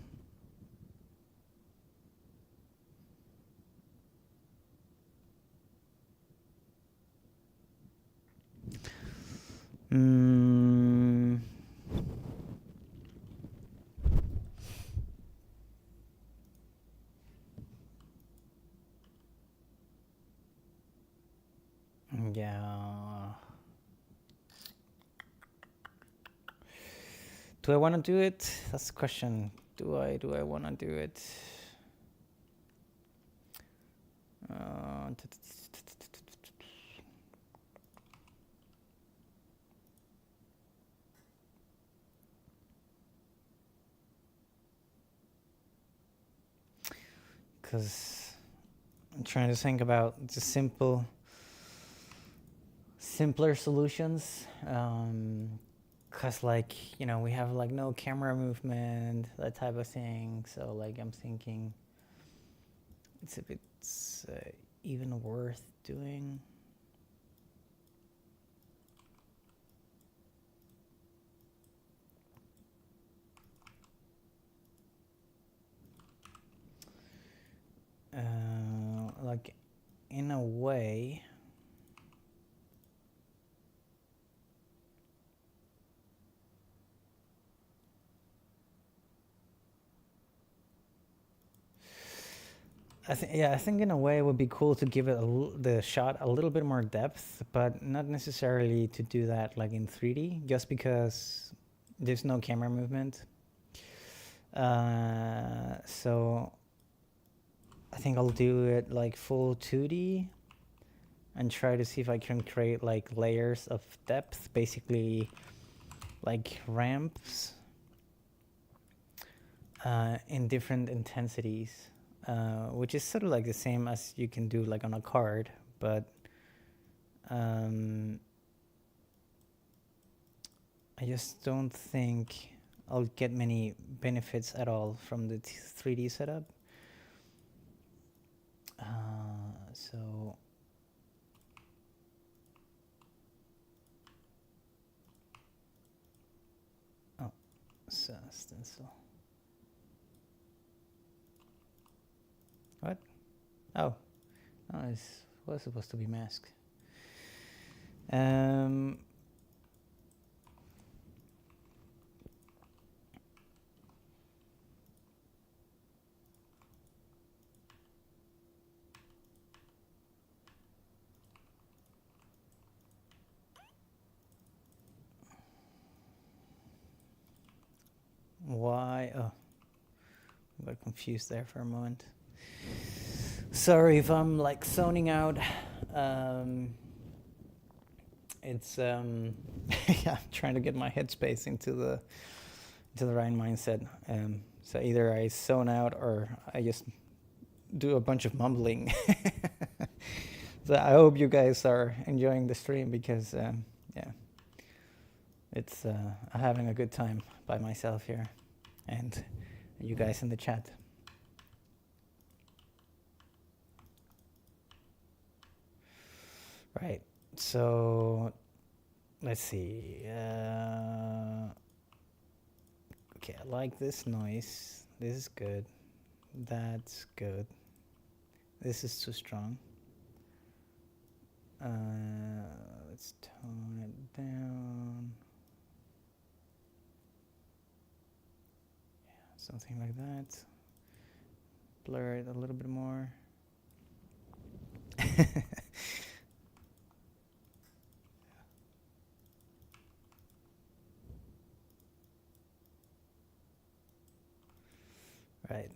Yeah. Do I want to do it? That's the question. Do I want to do it? Because I'm trying to think about the simpler solutions. Because like, you know, we have like no camera movement, that type of thing. So like I'm thinking it's a bit even worth doing. Like in a way, I think in a way it would be cool to give it the shot a little bit more depth, but not necessarily to do that like in 3D, just because there's no camera movement. So I think I'll do it like full 2D and try to see if I can create like layers of depth, basically like ramps in different intensities. Which is sort of like the same as you can do like on a card, but I just don't think I'll get many benefits at all from the 3D setup. So this stencil. What? Oh, it was supposed to be masked. Why? Oh, I got confused there for a moment. Sorry if I'm like zoning out. It's yeah, I'm trying to get my headspace into the right mindset. So either I zone out or I just do a bunch of mumbling. So I hope you guys are enjoying the stream because yeah, it's I'm having a good time by myself here, and you guys in the chat. Right. So let's see. Okay, I like this noise. This is good. That's good. This is too strong. Let's tone it down. Yeah, something like that. Blur it a little bit more. Right.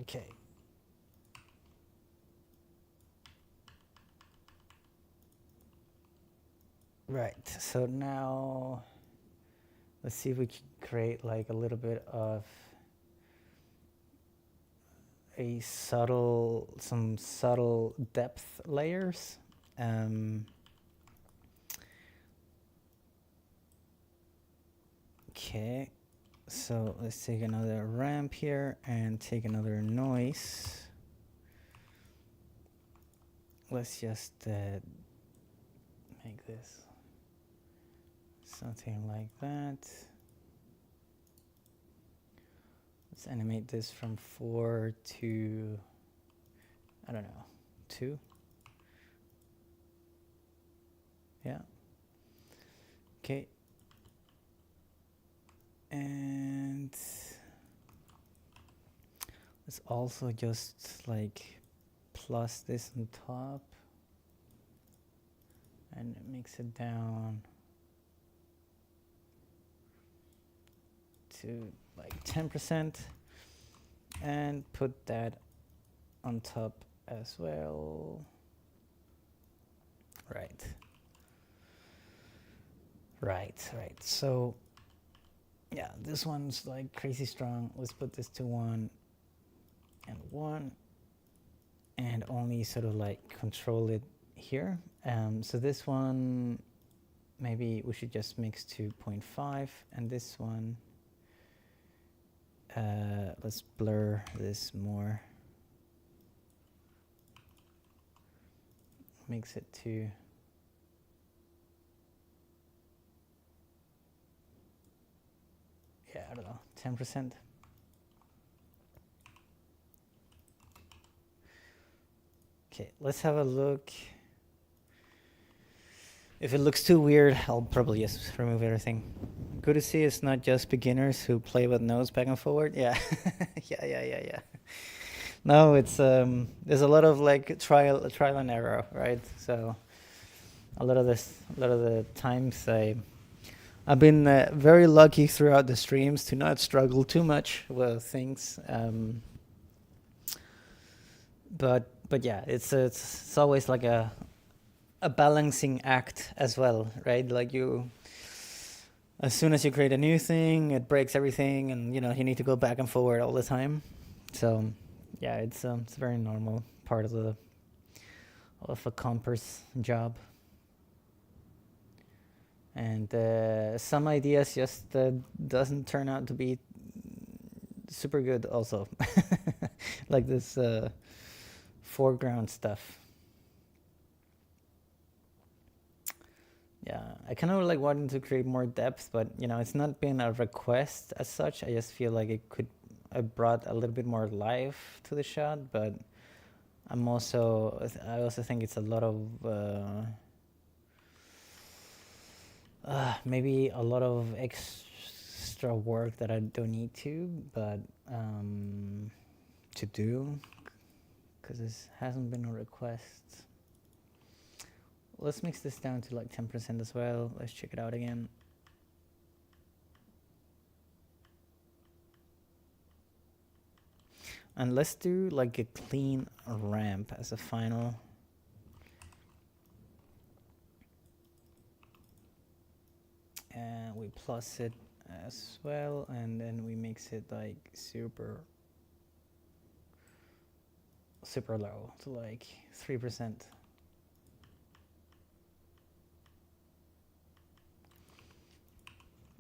Okay. Right. So now let's see if we can create like a little bit of some subtle depth layers. Okay, so let's take another ramp here and take another noise. Let's just make this something like that. Let's animate this from 4 to, I don't know, 2. Yeah. Okay. And let's also just like plus this on top and mix it down to like 10% and put that on top as well. Right. So yeah, this one's like crazy strong. Let's put this to 1 and 1 and only sort of like control it here. So this one, maybe we should just mix to 0.5, and this one, let's blur this more. Mix it to, yeah, I don't know, 10%. Okay, let's have a look. If it looks too weird, I'll probably just remove everything. Good to see it's not just beginners who play with nose back and forward. Yeah, yeah. No, it's there's a lot of like trial and error, right? So a lot of the times I've been very lucky throughout the streams to not struggle too much with things. But yeah, it's always like a balancing act as well, right? Like as soon as you create a new thing, it breaks everything, and you need to go back and forward all the time. So yeah, it's a very normal part of a comper's job. And some ideas just doesn't turn out to be super good also. Like this foreground stuff. Yeah, I kind of like wanting to create more depth, but you know, it's not been a request as such. I just feel like it could have brought a little bit more life to the shot, but I also think it's a lot of maybe a lot of extra work that I don't need to, but to do, because this hasn't been a request. Let's mix this down to like 10% as well. Let's check it out again. And let's do like a clean ramp as a final. And we plus it as well, and then we mix it like super low to like 3%.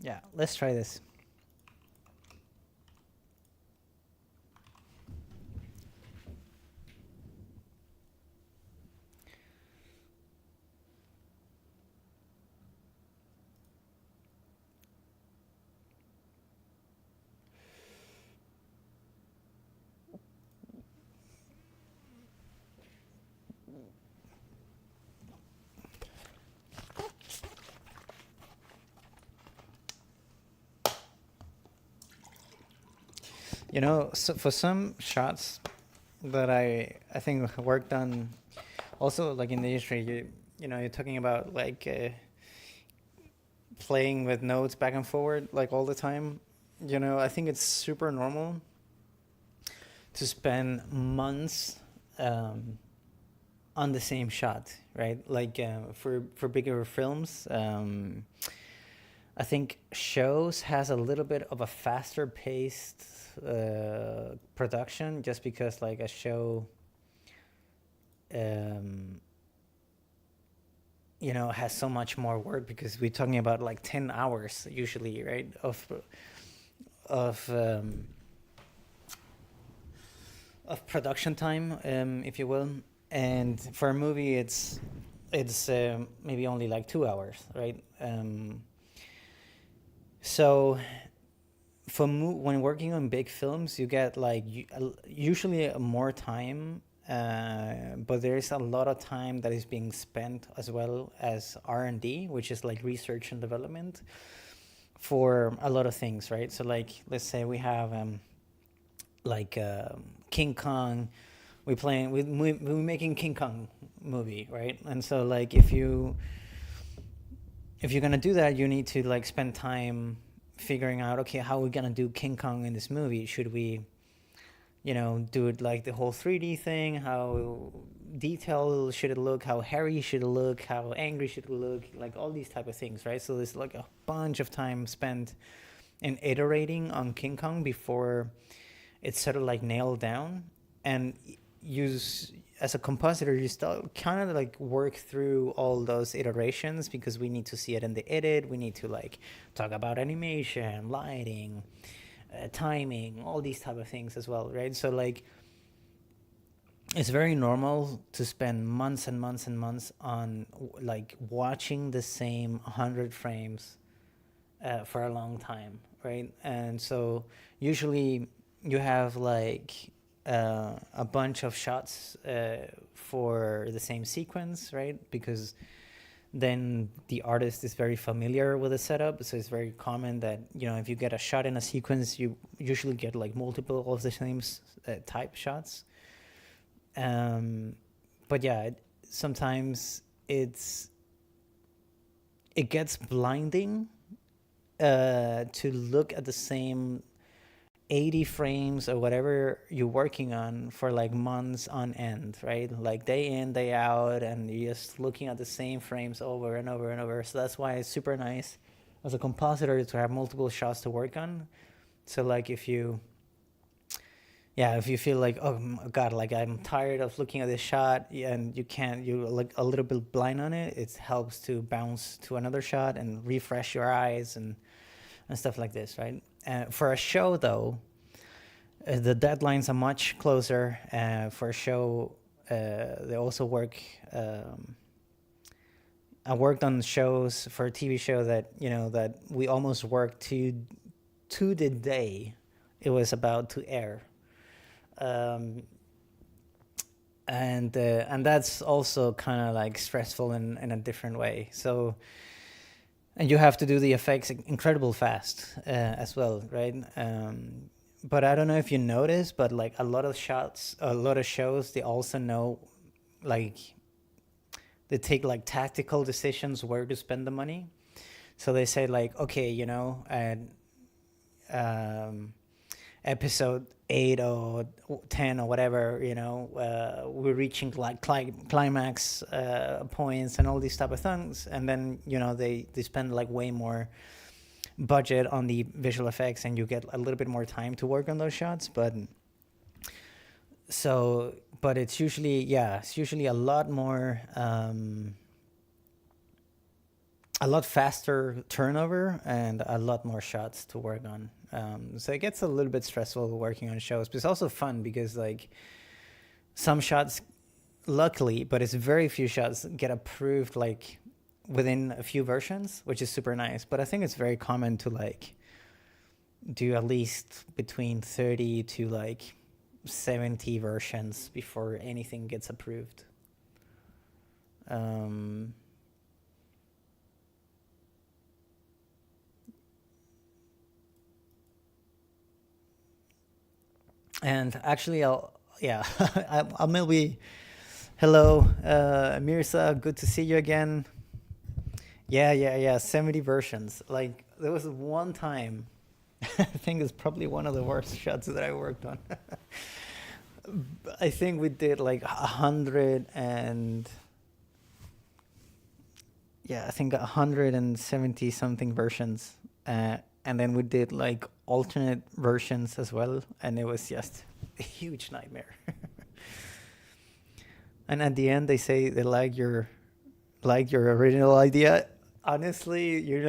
Yeah, let's try this. You know, so for some shots that I think worked on, also like in the industry, you know, you're talking about like playing with notes back and forward like all the time. You know, I think it's super normal to spend months on the same shot, right? Like for bigger films, I think shows has a little bit of a faster paced production, just because like a show you know, has so much more work, because we're talking about like 10 hours usually, right, of production time, if you will. And for a movie it's maybe only like 2 hours, right? So for when working on big films, you get like usually more time, but there is a lot of time that is being spent as well as R&D, which is like research and development for a lot of things, right? So like, let's say we have like King Kong, we're making King Kong movie, right? And so like if you're gonna do that, you need to like spend time figuring out, okay, how are we gonna do King Kong in this movie? Should we, you know, do it like the whole 3D thing? How detailed should it look? How hairy should it look? How angry should it look? Like all these type of things, right? So there's like a bunch of time spent in iterating on King Kong before it's sort of like nailed down. And as a compositor, you still kind of like work through all those iterations, because we need to see it in the edit. We need to like talk about animation, lighting, timing, all these type of things as well, right? So like it's very normal to spend months and months and months on like watching the same 100 frames for a long time, right? And so usually you have like a bunch of shots for the same sequence, right? Because then the artist is very familiar with the setup, so it's very common that, you know, if you get a shot in a sequence, you usually get like multiple of the same type shots. But yeah, sometimes it gets blinding to look at the same 80 frames or whatever you're working on for like months on end, right? Like day in, day out, and you're just looking at the same frames over and over and over. So that's why it's super nice as a compositor to have multiple shots to work on. So like if you feel like, oh God, like I'm tired of looking at this shot, and you're like a little bit blind on it, it helps to bounce to another shot and refresh your eyes and stuff like this, right? For a show, though, the deadlines are much closer. For a show, they also work I worked on shows for a TV show that that we almost worked to the day it was about to air, um, and that's also kind of like stressful in a different way. So, and you have to do the effects incredible fast as well, right? But I don't know if you noticed, but like a lot of shows, they also know, like, they take like tactical decisions where to spend the money. So they say like, okay, and episode 8 or 10 or whatever, we're reaching like climax points and all these type of things, and then they spend like way more budget on the visual effects, and you get a little bit more time to work on those shots. But it's usually a lot more a lot faster turnover and a lot more shots to work on. So it gets a little bit stressful working on shows, but it's also fun because like some shots, luckily, but it's very few shots get approved like within a few versions, which is super nice. But I think it's very common to like do at least between 30 to like 70 versions before anything gets approved. And actually, I'll maybe. Hello, Mirza. Good to see you again. Yeah. 70 versions. Like there was one time, I think it's probably one of the worst shots that I worked on. I think we did like 100 and I think 170 something versions, and then we did like alternate versions as well, and it was just a huge nightmare. And at the end, they say they like your original idea. Honestly, you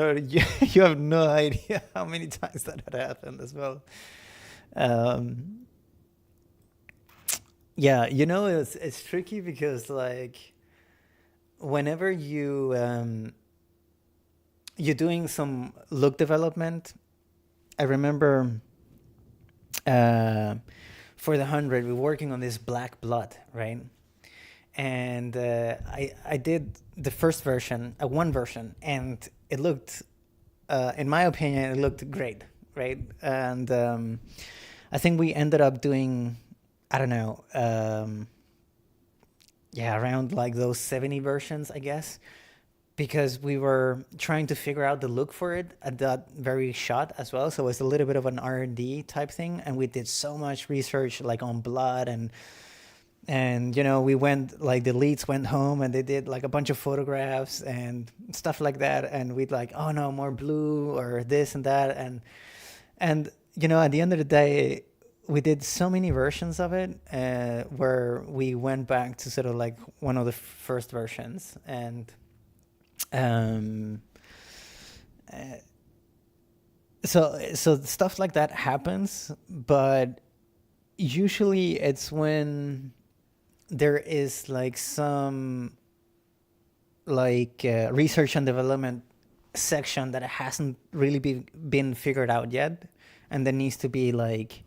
have no idea how many times that had happened as well. It's tricky because like whenever you're doing some look development, I remember for the 100 we're working on this black blood, right? And I did the first version, one version, and it looked, in my opinion, it looked great, right? And I think we ended up doing, I don't know, around like those 70 versions, I guess, because we were trying to figure out the look for it at that very shot as well. So it was a little bit of an R&D type thing, and we did so much research like on blood and we went, like, the leads went home and they did like a bunch of photographs and stuff like that, and we'd like, oh no, more blue or this and that, and at the end of the day we did so many versions of it where we went back to sort of like one of the first versions, and so stuff like that happens, but usually it's when there is like some like research and development section that hasn't really been figured out yet, and there needs to be like,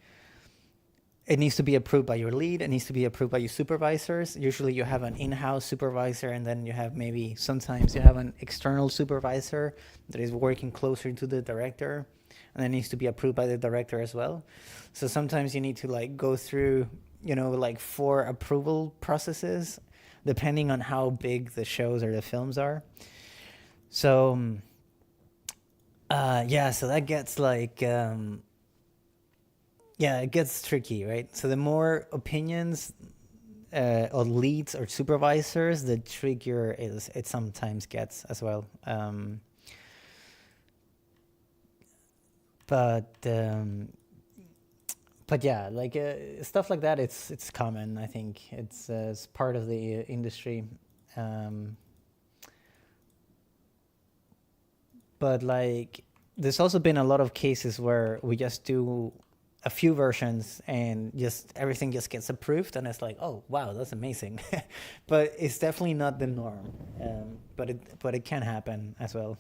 it needs to be approved by your lead, it needs to be approved by your supervisors. Usually you have an in-house supervisor, and then you have sometimes you have an external supervisor that is working closer to the director, and it needs to be approved by the director as well. So sometimes you need to like go through like 4 approval processes depending on how big the shows or the films are. So so that gets like it gets tricky, right? So the more opinions or leads or supervisors, the trickier it sometimes gets as well. But yeah, like stuff like that, it's common. I think it's part of the industry. But like, there's also been a lot of cases where we just do a few versions and just everything just gets approved and it's like, oh wow, that's amazing. But it's definitely not the norm. But it can happen as well.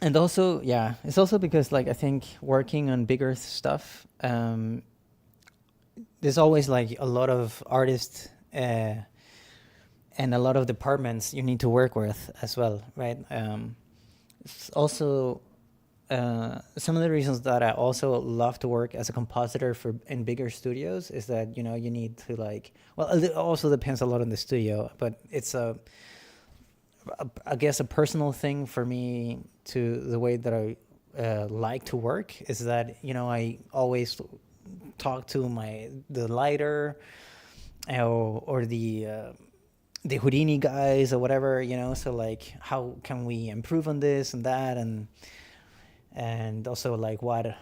And also, yeah, it's also because like I think working on bigger stuff, there's always like a lot of artists and a lot of departments you need to work with as well, right? It's also some of the reasons that I also love to work as a compositor for in bigger studios is that you need to like, well, it also depends a lot on the studio, but it's I guess a personal thing for me to the way that I like to work is that I always talk to the lighter or the Houdini guys or whatever, so like how can we improve on this and that, and also like what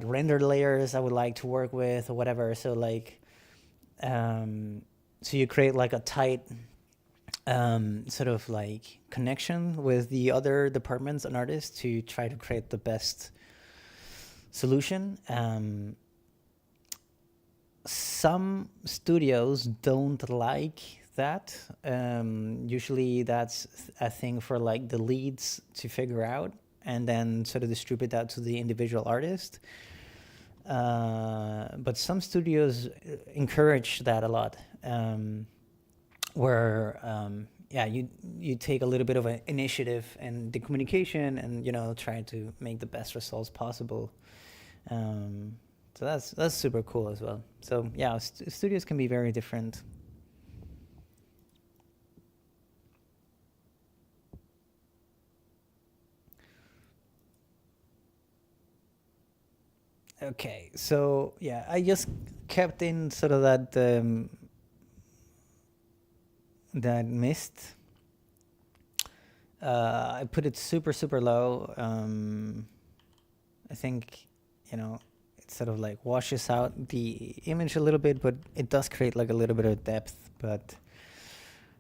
render layers I would like to work with or whatever. So like so you create like a tight sort of like connection with the other departments and artists to try to create the best solution. Some studios don't like that. Usually that's a thing for like the leads to figure out and then sort of distribute that to the individual artist. But some studios encourage that a lot, where you take a little bit of an initiative and the communication and try to make the best results possible. So that's super cool as well. So yeah, studios can be very different. Okay, so yeah, I just kept in sort of that mist. I put it super low. I think it sort of like washes out the image a little bit, but it does create like a little bit of depth, but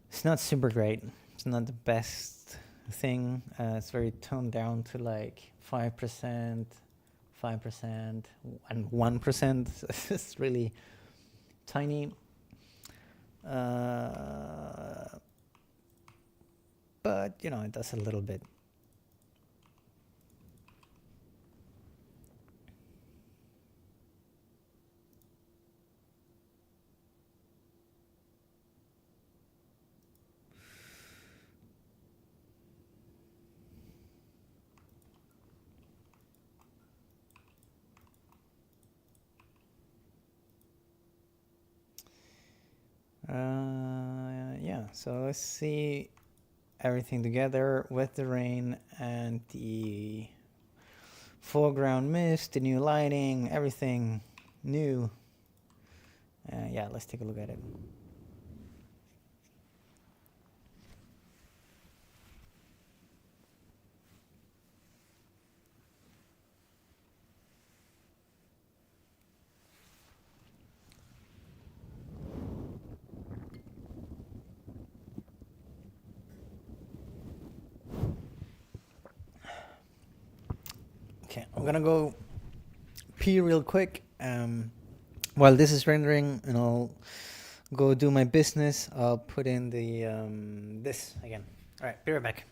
it's not super great. It's not the best thing. It's very toned down to like 5%, 5%, and 1%. It's really tiny. But it does a little bit. Yeah, so let's see everything together with the rain and the foreground mist, the new lighting, everything new. Yeah, let's take a look at it. Okay, I'm gonna go pee real quick while this is rendering, and I'll go do my business. I'll put in the this again. All right, be right back.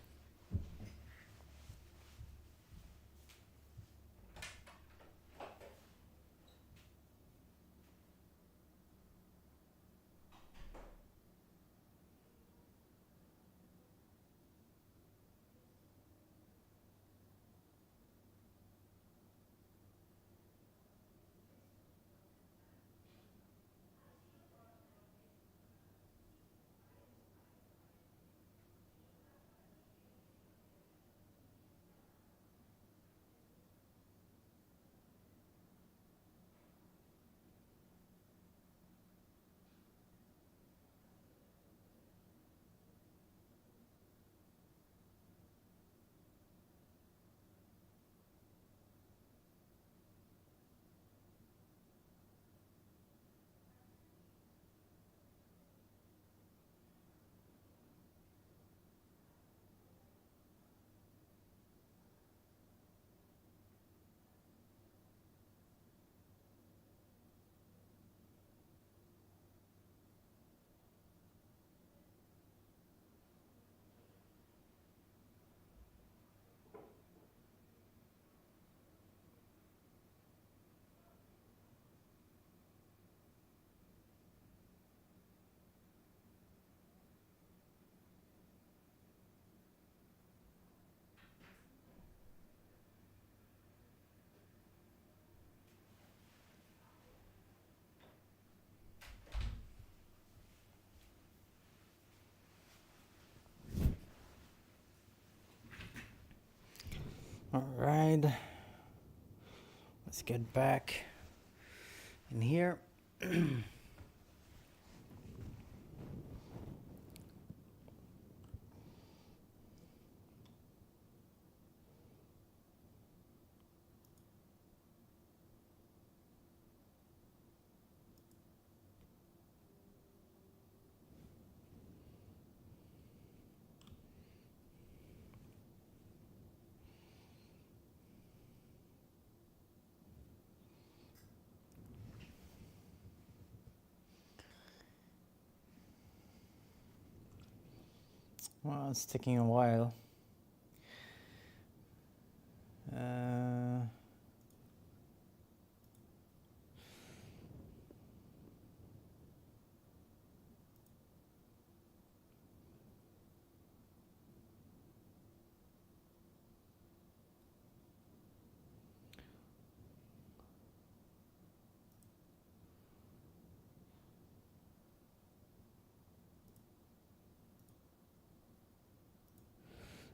All right, let's get back in here. Well, it's taking a while.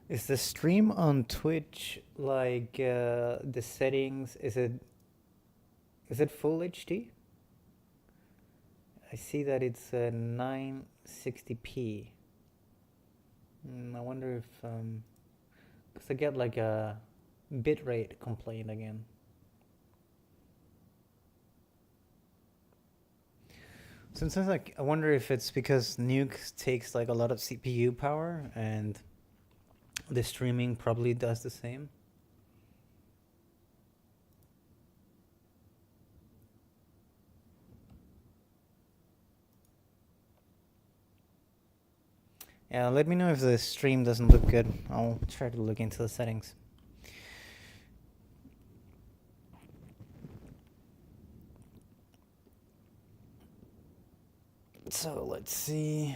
Is the stream on Twitch like the settings? Is it full HD? I see that it's 960p. I wonder if because I get like a bitrate complaint again. Sometimes like I wonder if it's because Nuke takes like a lot of CPU power and the streaming probably does the same. Yeah, let me know if the stream doesn't look good. I'll try to look into the settings. So let's see.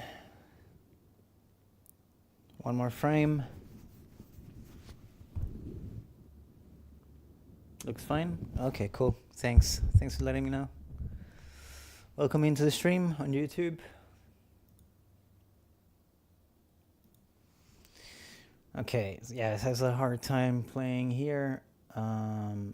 One more frame. Looks fine. Okay, cool. Thanks. Thanks for letting me know. Welcome into the stream on YouTube. Okay, yeah, it has a hard time playing here. But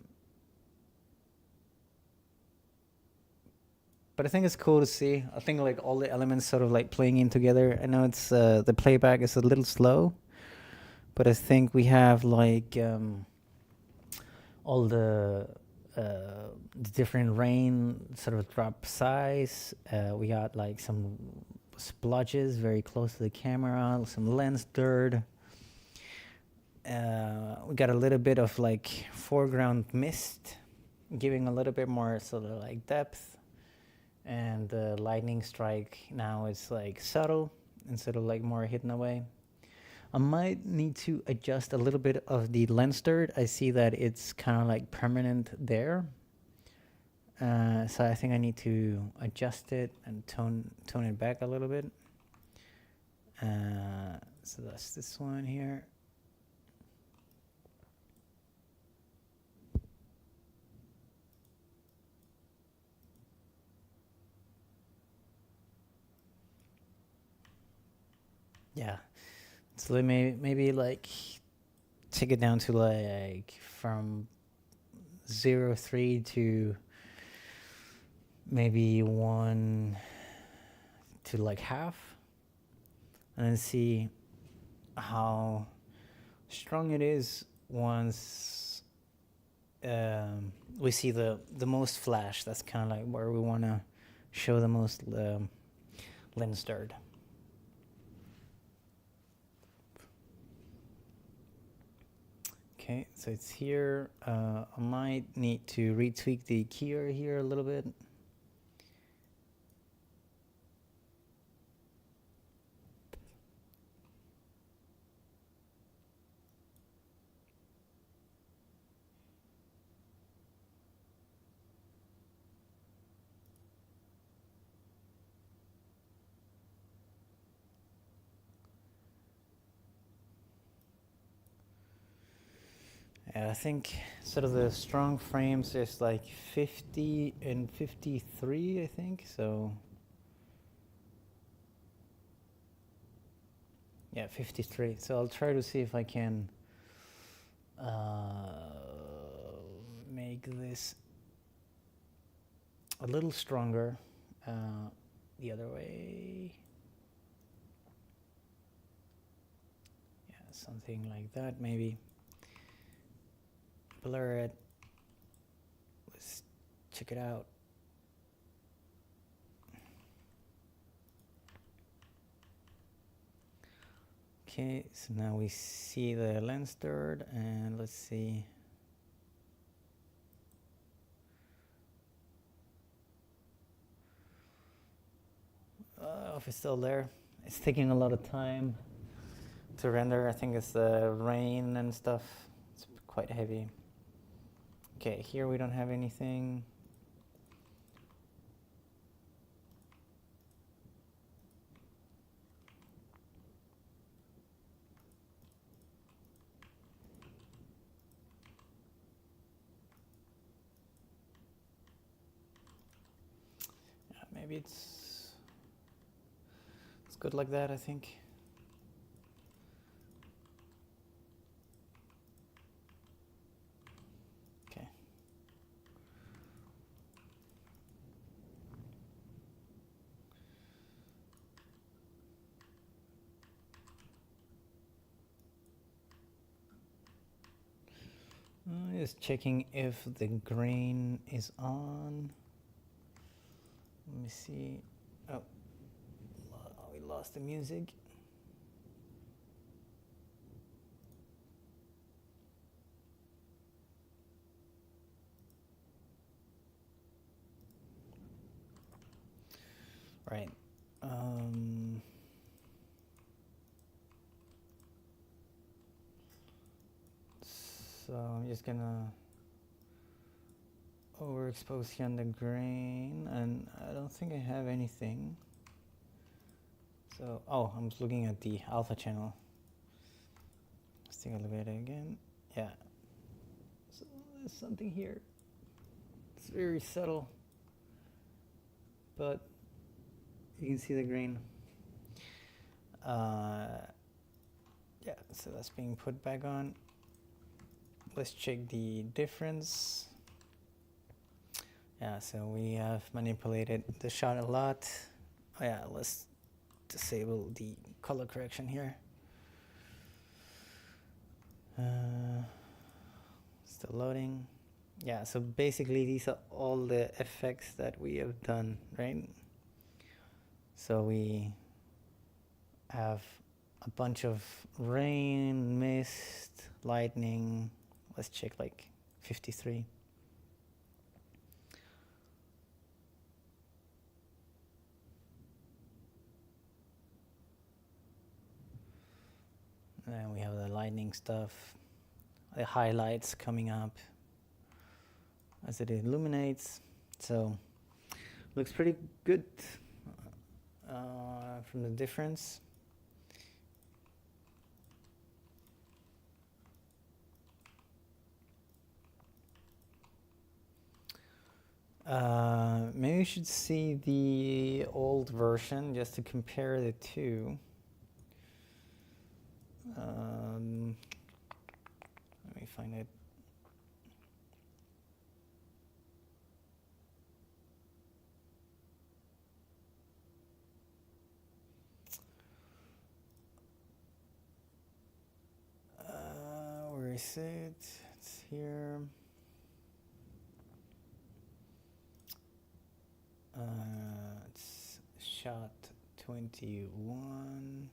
I think it's cool to see. I think like all the elements sort of like playing in together. I know it's the playback is a little slow, but I think we have like all the different rain sort of drop size. We got like some splotches very close to the camera, some lens dirt. We got a little bit of like foreground mist, giving a little bit more sort of like depth. And the lightning strike now is like subtle instead of like more hidden away. I might need to adjust a little bit of the lens dirt. I see that it's kind of like permanent there. So I think I need to adjust it and tone it back a little bit. So that's this one here. Yeah. So let me maybe like take it down to like from 0.3 to maybe 1 to like half, and then see how strong it is once we see the most flash. That's kind of like where we want to show the most lens dirt. Okay, so it's here. I might need to retweak the keyer here a little bit. I think sort of the strong frames is like 50 and 53, I think. So yeah, 53. So I'll try to see if I can make this a little stronger the other way. Yeah, something like that maybe. Blur it. Let's check it out. Okay, so now we see the lens third, and let's see. If it's still there. It's taking a lot of time to render. I think it's the rain and stuff. It's quite heavy. Okay, here we don't have anything. Yeah, maybe it's good like that, I think. Okay. Just checking if the grain is on. Let me see. Oh, we lost the music. Right. So I'm just gonna overexpose here on the grain, and I don't think I have anything. So, oh, I'm just looking at the alpha channel. Let's take a look at it again. Yeah. So there's something here. It's very subtle, but you can see the grain. Yeah, so that's being put back on. Let's check the difference. Yeah, so we have manipulated the shot a lot. Oh yeah, let's disable the color correction here. Still loading. Yeah, so basically these are all the effects that we have done, right? So we have a bunch of rain, mist, lightning. Let's check like 53. And then we have the lightning stuff, the highlights coming up as it illuminates. So looks pretty good from the difference. Maybe you should see the old version just to compare the two. Let me find it. Where is it? It's here. It's shot 21.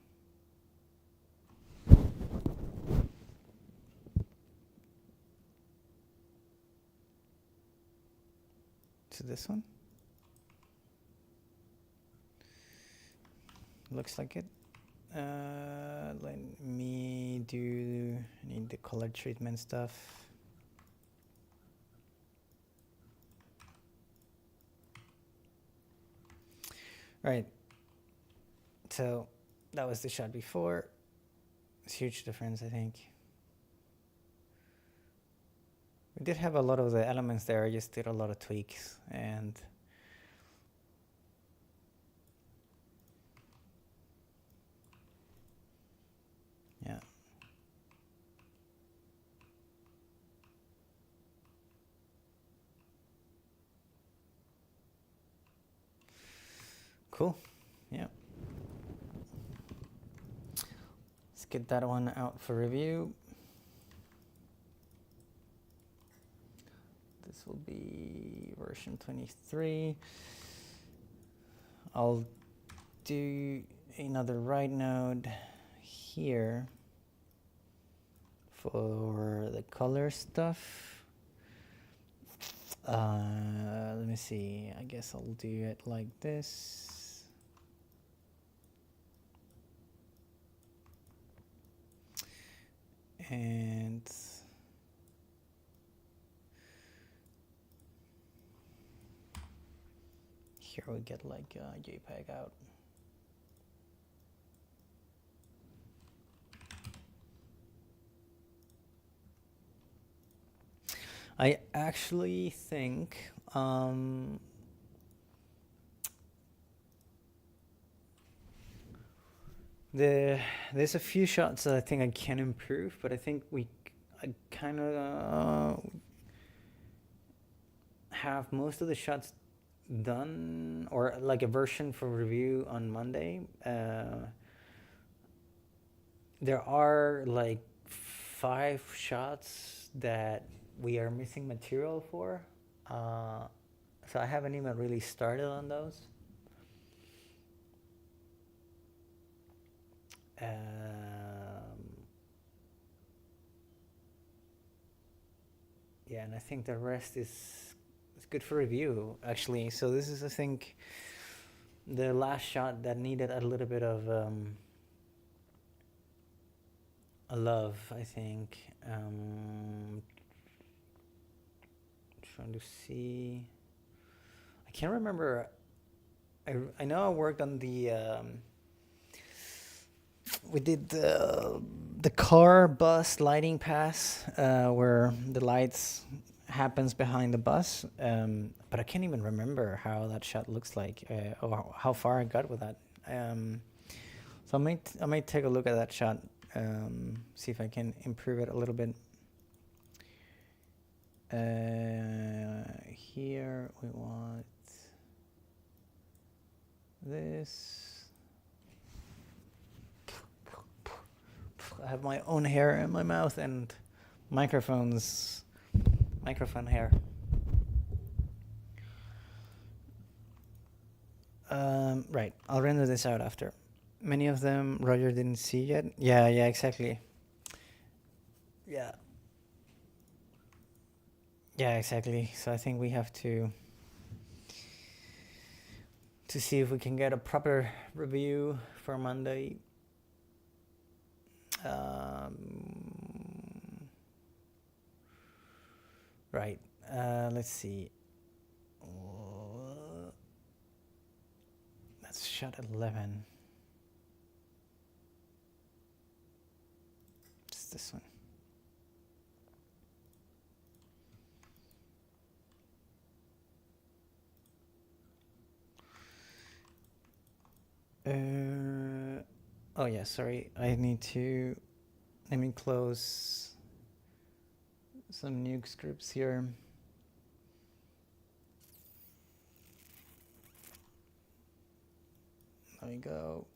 To this one. Looks like it. Let me do. I need the color treatment stuff. Right. So that was the shot before. It's a huge difference, I think. We did have a lot of the elements there. I just did a lot of tweaks, and yeah. cool. Yeah. Let's get that one out for review. This will be version 23. I'll do another write node here for the color stuff. Let me see. I guess I'll do it like this. And here we get like a JPEG out. I actually think there's a few shots that I think I can improve, but I think I kind of have most of the shots done, or like a version for review on Monday. There are like 5 shots that we are missing material for, so I haven't even really started on those. Yeah, and I think the rest is good for review, actually. So this is, I think, the last shot that needed a little bit of a love, I think. Trying to see. I can't remember. I know I worked on the. We did the car bus lighting pass where the lights happens behind the bus, but I can't even remember how that shot looks like or how far I got with that. So I might take a look at that shot, see if I can improve it a little bit. Here we want this. I have my own hair in my mouth and microphone hair. Right, I'll render this out after. Many of them Roger didn't see yet. Yeah, exactly. Yeah, exactly. So I think we have to see if we can get a proper review for Monday. Right, let's see. That's shot 11. It's this one. Oh yeah, sorry. I need to, let me close some nuke scripts here. There we go.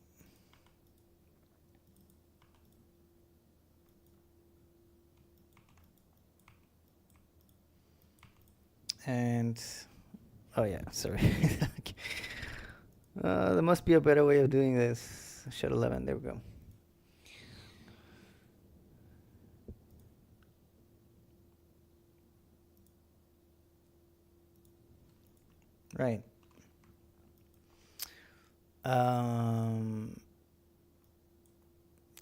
And, oh yeah, sorry. There must be a better way of doing this. Shot 11, there we go. Right.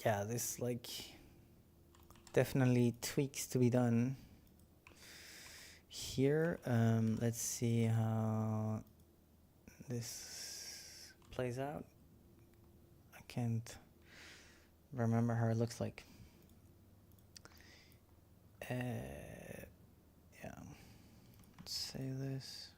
Yeah, this like definitely tweaks to be done here. Let's see how this plays out. I can't remember how it looks like. Yeah, let's say this.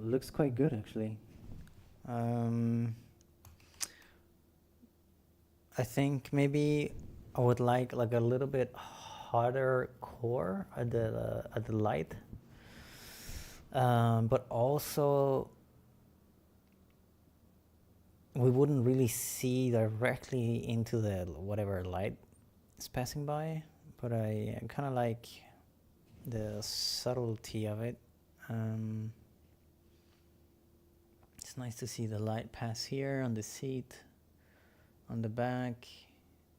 looks quite good actually. I think maybe I would like a little bit harder core at the light, but also we wouldn't really see directly into the whatever light is passing by, but I kind of like the subtlety of it. It's nice to see the light pass here on the seat, on the back.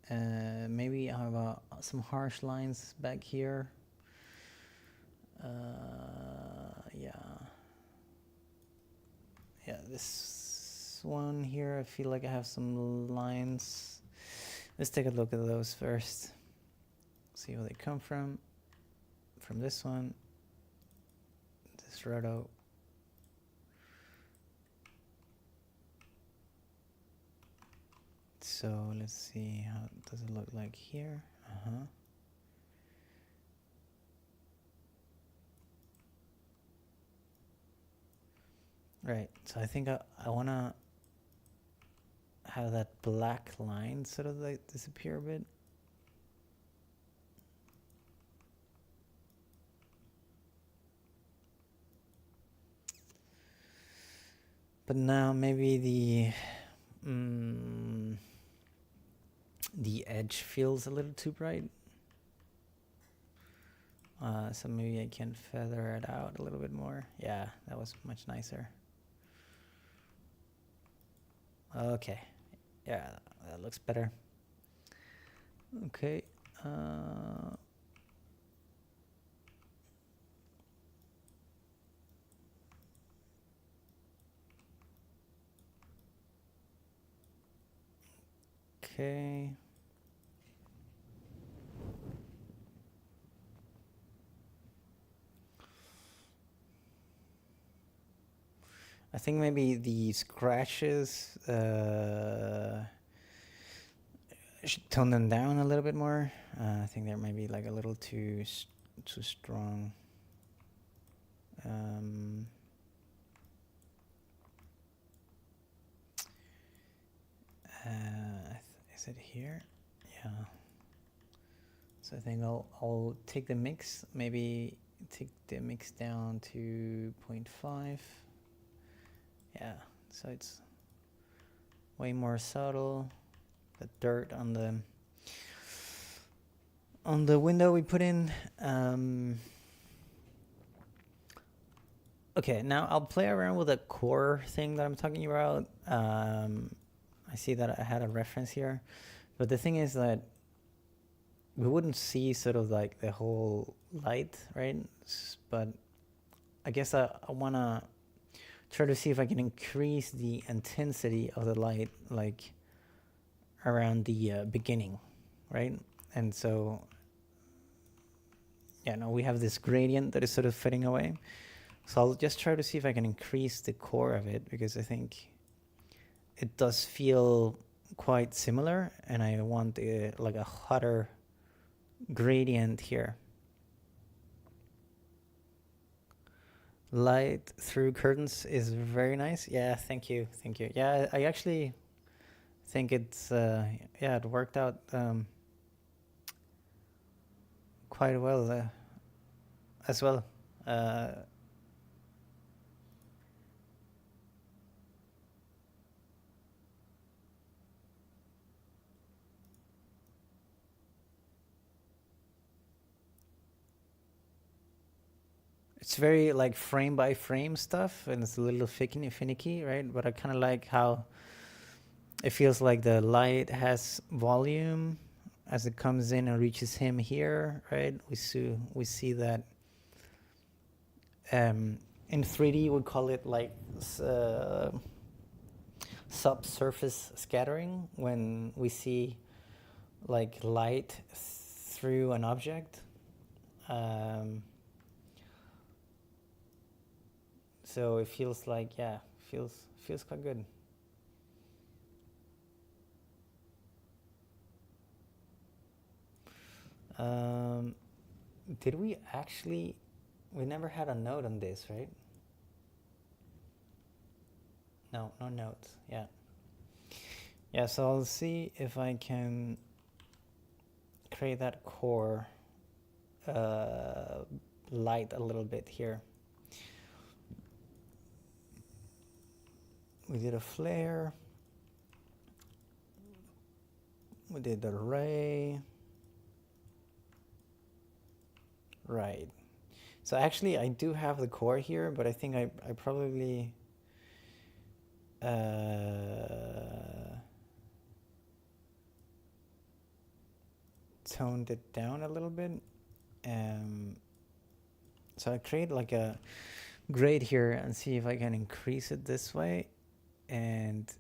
Maybe I have some harsh lines back here. Yeah, this one here, I feel like I have some lines. Let's take a look at those first. See where they come from. From this one, this roto. So let's see, how does it look like here? Right, so I think I want to have that black line sort of like disappear a bit. But now maybe the edge feels a little too bright. So maybe I can feather it out a little bit more. Yeah, that was much nicer. Okay, yeah, that looks better. Okay. Okay. I think maybe the scratches should tone them down a little bit more. I think they're maybe like a little too strong. Is it here? Yeah. So I think I'll take the mix, maybe take the mix down to 0.5. Yeah, so it's way more subtle. The dirt on the window we put in. Okay, now I'll play around with the core thing that I'm talking about. I see that I had a reference here, but the thing is that we wouldn't see sort of like the whole light, right? But I guess I want to try to see if I can increase the intensity of the light, like around the beginning, right? And so, yeah, no, we have this gradient that is sort of fading away. So I'll just try to see if I can increase the core of it, because I think it does feel quite similar, and I want like a hotter gradient here. Light through curtains is very nice. Yeah, thank you. Yeah, I actually think it's yeah, it worked out quite well as well. It's very like frame by frame stuff, and it's a little finicky, right? But I kind of like how it feels like the light has volume as it comes in and reaches him here, right? We see that in 3D we call it like subsurface scattering, when we see like light through an object. So it feels like, yeah, feels quite good. Did we actually, we never had a note on this, right? No, no nodes. Yeah. Yeah, so I'll see if I can create that core light a little bit here. We did a flare. We did the ray. Right. So actually I do have the core here, but I think I probably toned it down a little bit. So I create like a grade here and see if I can increase it this way and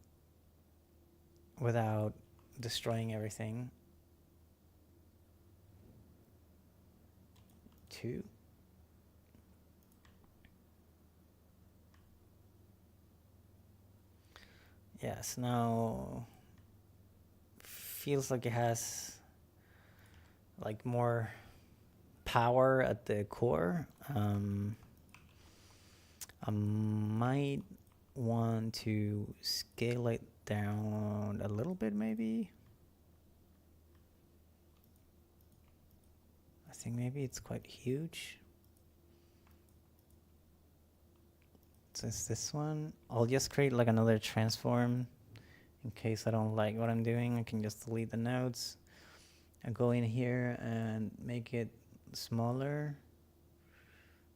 without destroying everything. 2. Yes, now feels like it has like more power at the core. I might want to scale it down a little bit, maybe. I think maybe it's quite huge. So it's this one. I'll just create like another transform in case I don't like what I'm doing. I can just delete the nodes. I go in here and make it smaller.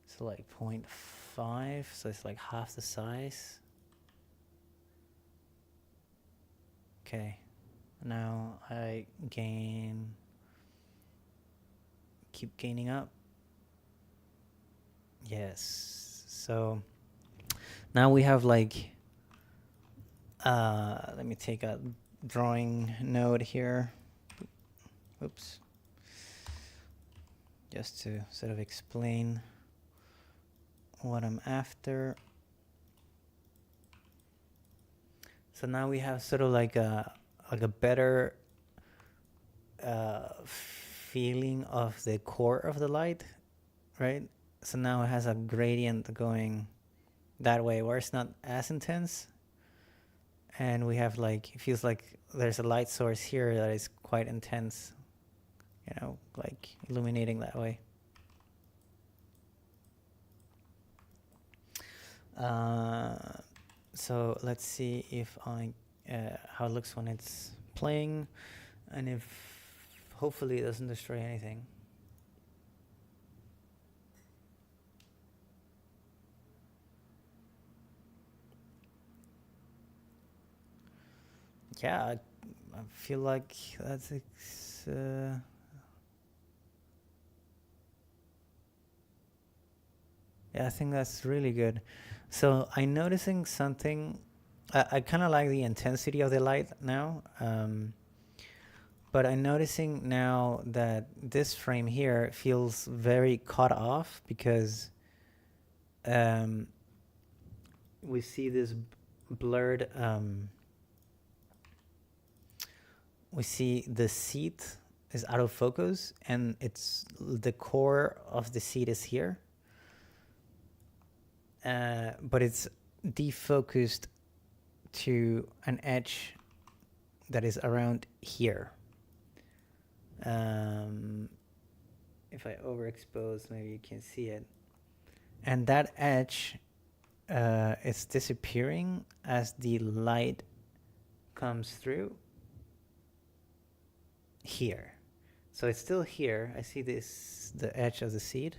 So like 0.5, so it's like half the size. Okay, now I keep gaining up. Yes, so now we have like, let me take a drawing node here. Oops. Just to sort of explain what I'm after. So now we have sort of like a better feeling of the core of the light, right? So now it has a gradient going that way where it's not as intense. And we have like, it feels like there's a light source here that is quite intense, you know, like illuminating that way. So let's see if how it looks when it's playing, and if hopefully it doesn't destroy anything. Yeah, I feel like that's yeah, I think that's really good. So I'm noticing something. I kind of like the intensity of the light now, but I'm noticing now that this frame here feels very cut off because we see this blurred. We see the seat is out of focus, and it's the core of the seat is here. But it's defocused to an edge that is around here. If I overexpose, maybe you can see it. And that edge is disappearing as the light comes through here. So it's still here. I see this, the edge of the seed,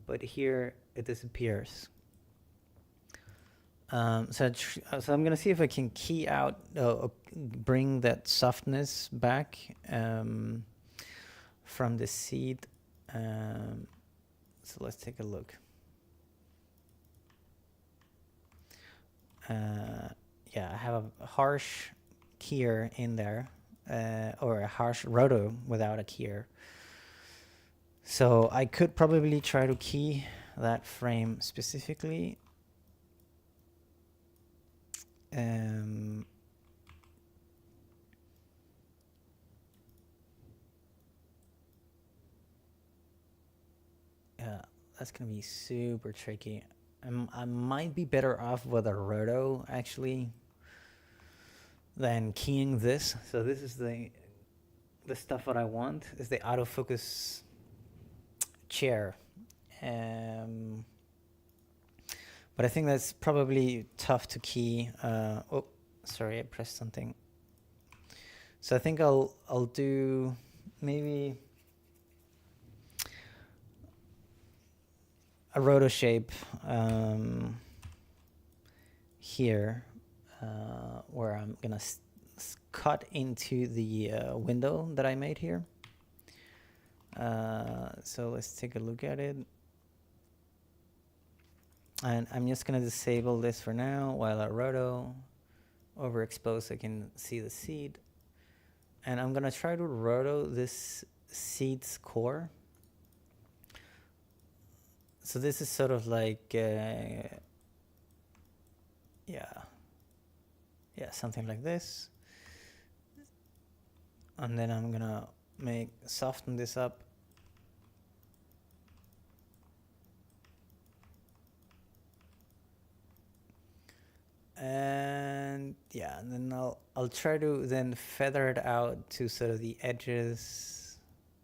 but here it disappears. So I'm gonna see if I can key out, bring that softness back from the seed. So let's take a look. Yeah, I have a harsh keyer in there, or a harsh roto without a keyer. So I could probably try to key that frame specifically. Yeah, that's gonna be super tricky. I might be better off with a roto actually than keying this. So this is the stuff that I want is the autofocus chair. But I think that's probably tough to key. Oh, sorry, I pressed something. So I think I'll do maybe a roto shape here, where I'm gonna cut into the window that I made here. So let's take a look at it. And I'm just gonna disable this for now while I roto overexpose so I can see the seed. And I'm gonna try to roto this seed's core. So this is sort of like, yeah, something like this. And then I'm gonna soften this up. And yeah, and then I'll try to then feather it out to sort of the edges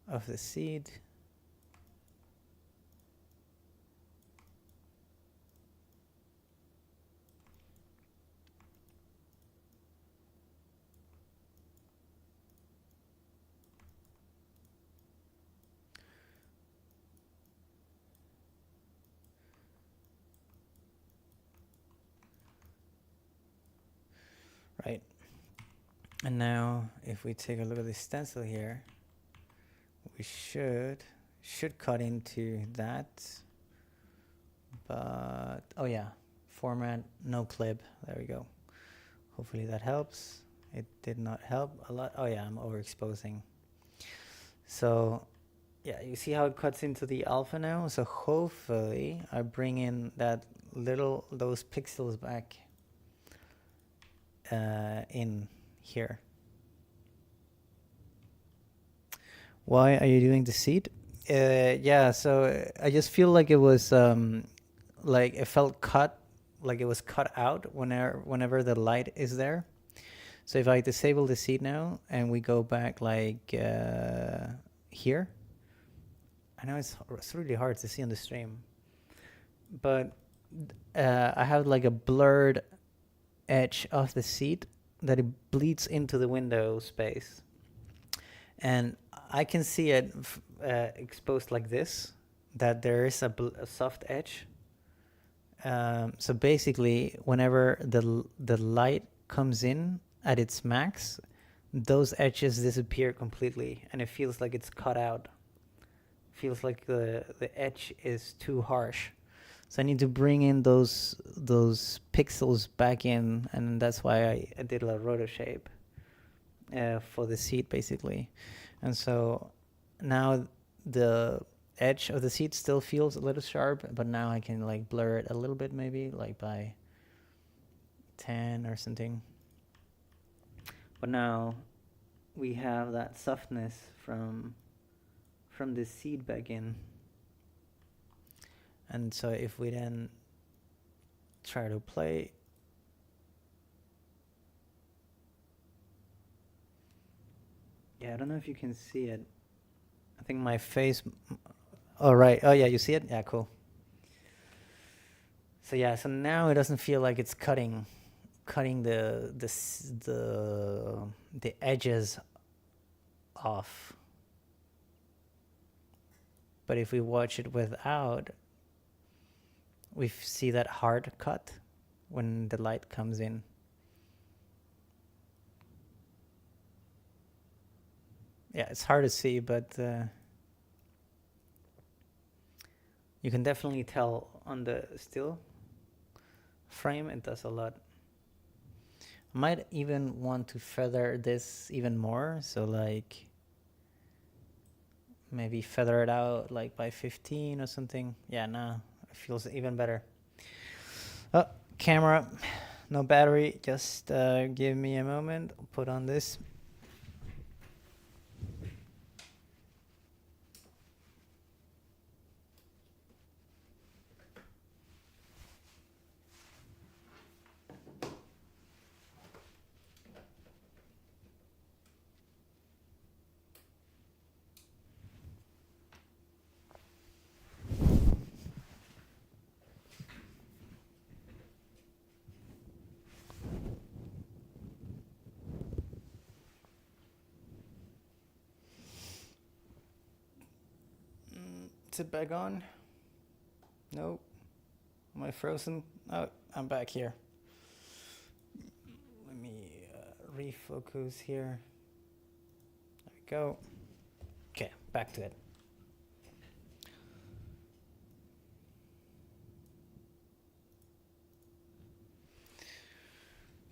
of the seed. Right. And now if we take a look at the stencil here, we should cut into that. But oh yeah, format, no clip. There we go. Hopefully that helps. It did not help a lot. Oh yeah, I'm overexposing. So yeah, you see how it cuts into the alpha now? So hopefully I bring in those pixels back in here. Why are you doing the seed? Yeah, so I just feel like it was like it felt cut, like it was cut out whenever the light is there. So if I disable the seed now and we go back like here, I know it's really hard to see on the stream, but I have like a blurred edge of the seed that it bleeds into the window space. And I can see it exposed like this, that there is a soft edge. So basically, whenever the light comes in at its max, those edges disappear completely, and it feels like it's cut out. Feels like the edge is too harsh. So I need to bring in those pixels back in, and that's why I did a roto shape for the seed basically. And so now the edge of the seed still feels a little sharp, but now I can like blur it a little bit, maybe like by 10 or something. But now we have that softness from the seed back in. And so if we then try to play, yeah, I don't know if you can see it. I think my face, oh right, oh yeah, you see it? Yeah, cool. So yeah, so now it doesn't feel like it's cutting the edges off. But if we watch it without, we see that hard cut when the light comes in. Yeah, it's hard to see, but you can definitely tell on the still frame it does a lot. I might even want to feather this even more, so like maybe feather it out like by 15 or something. Yeah, no, it feels even better. Oh, camera, no battery, just give me a moment. I'll put on this. Is it back on? Nope. Am I frozen? Oh, I'm back here. Let me refocus here. There we go. Okay, back to it.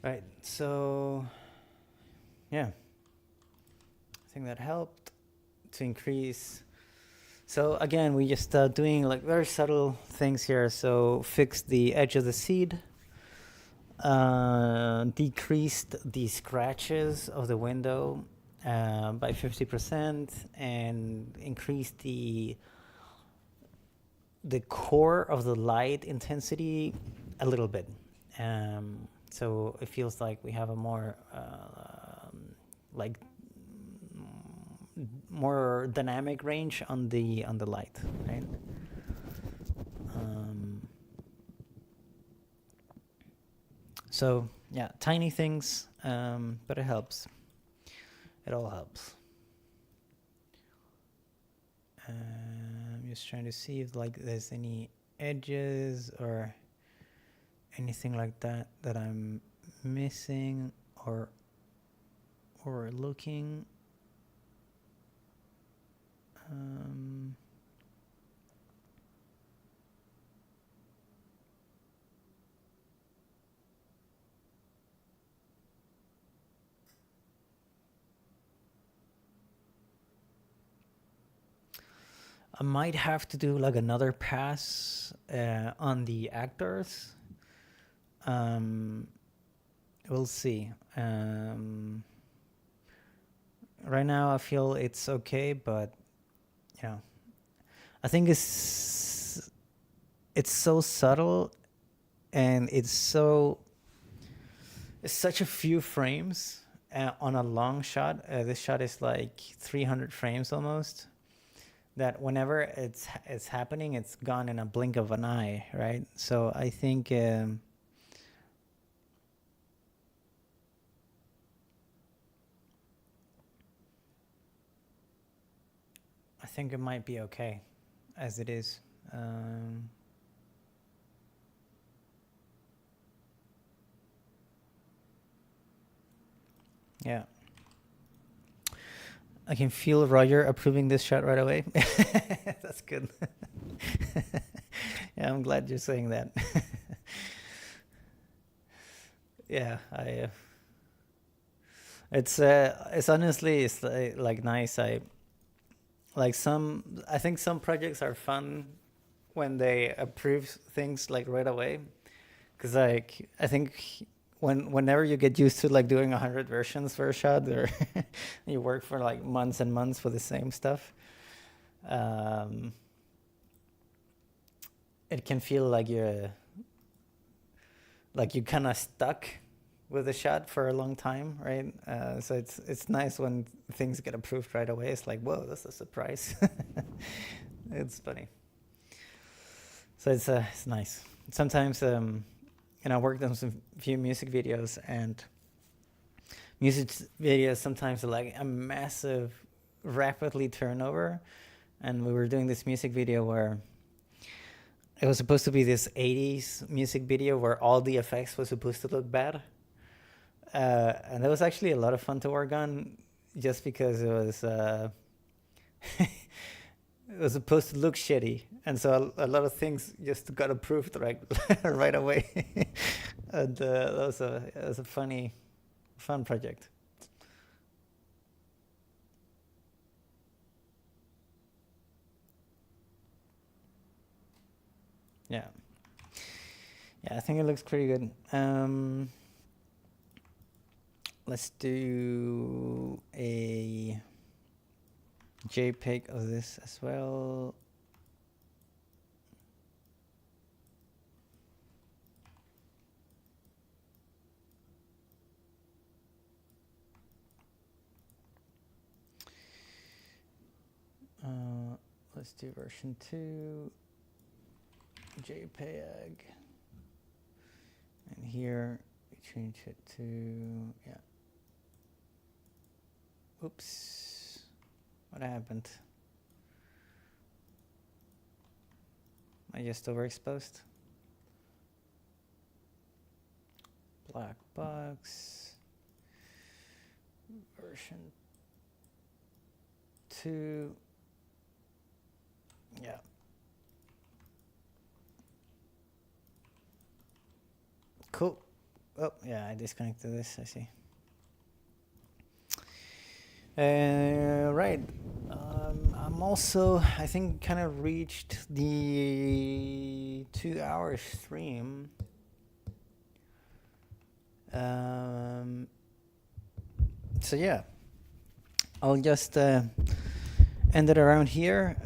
Right, so yeah, I think that helped to increase. So again, we just doing like very subtle things here. So fix the edge of the seed, decreased the scratches of the window by 50%, and increased the core of the light intensity a little bit. So it feels like we have a more like more dynamic range on the light, right? So yeah, tiny things, but it helps. It all helps. I'm just trying to see if like there's any edges or anything like that that I'm missing or looking. I might have to do like another pass on the actors. We'll see. Right now I feel it's okay, but you know, I think it's so subtle, and it's such a few frames on a long shot. This shot is like 300 frames almost. That whenever it's happening, it's gone in a blink of an eye, right? So I think I think it might be okay as it is. Yeah. I can feel Roger approving this shot right away. That's good. Yeah, I'm glad you're saying that. Yeah, it's honestly it's like nice. I think some projects are fun when they approve things like right away, because like I think whenever you get used to like doing 100 versions for a shot, or you work for like months and months for the same stuff, it can feel like you're kind of stuck with a shot for a long time, right? So it's nice when things get approved right away. It's like, whoa, that's a surprise. It's funny. So it's nice. Sometimes I worked on some few music videos, and music videos sometimes are like a massive, rapidly turnover. And we were doing this music video where it was supposed to be this 80s music video where all the effects were supposed to look bad. And that was actually a lot of fun to work on, just because it was it was supposed to look shitty, and so a lot of things just got approved right away. And that was a fun project. Yeah, I think it looks pretty good. Let's do a JPEG of this as well. Let's do version 2, JPEG, and here we change it to, yeah. Oops, what happened? I just overexposed. Black box. Version 2. Yeah. Cool. Oh, yeah, I disconnected this, I see. Right. I'm also, I think, kind of reached the 2-hour stream. So yeah, I'll just end it around here.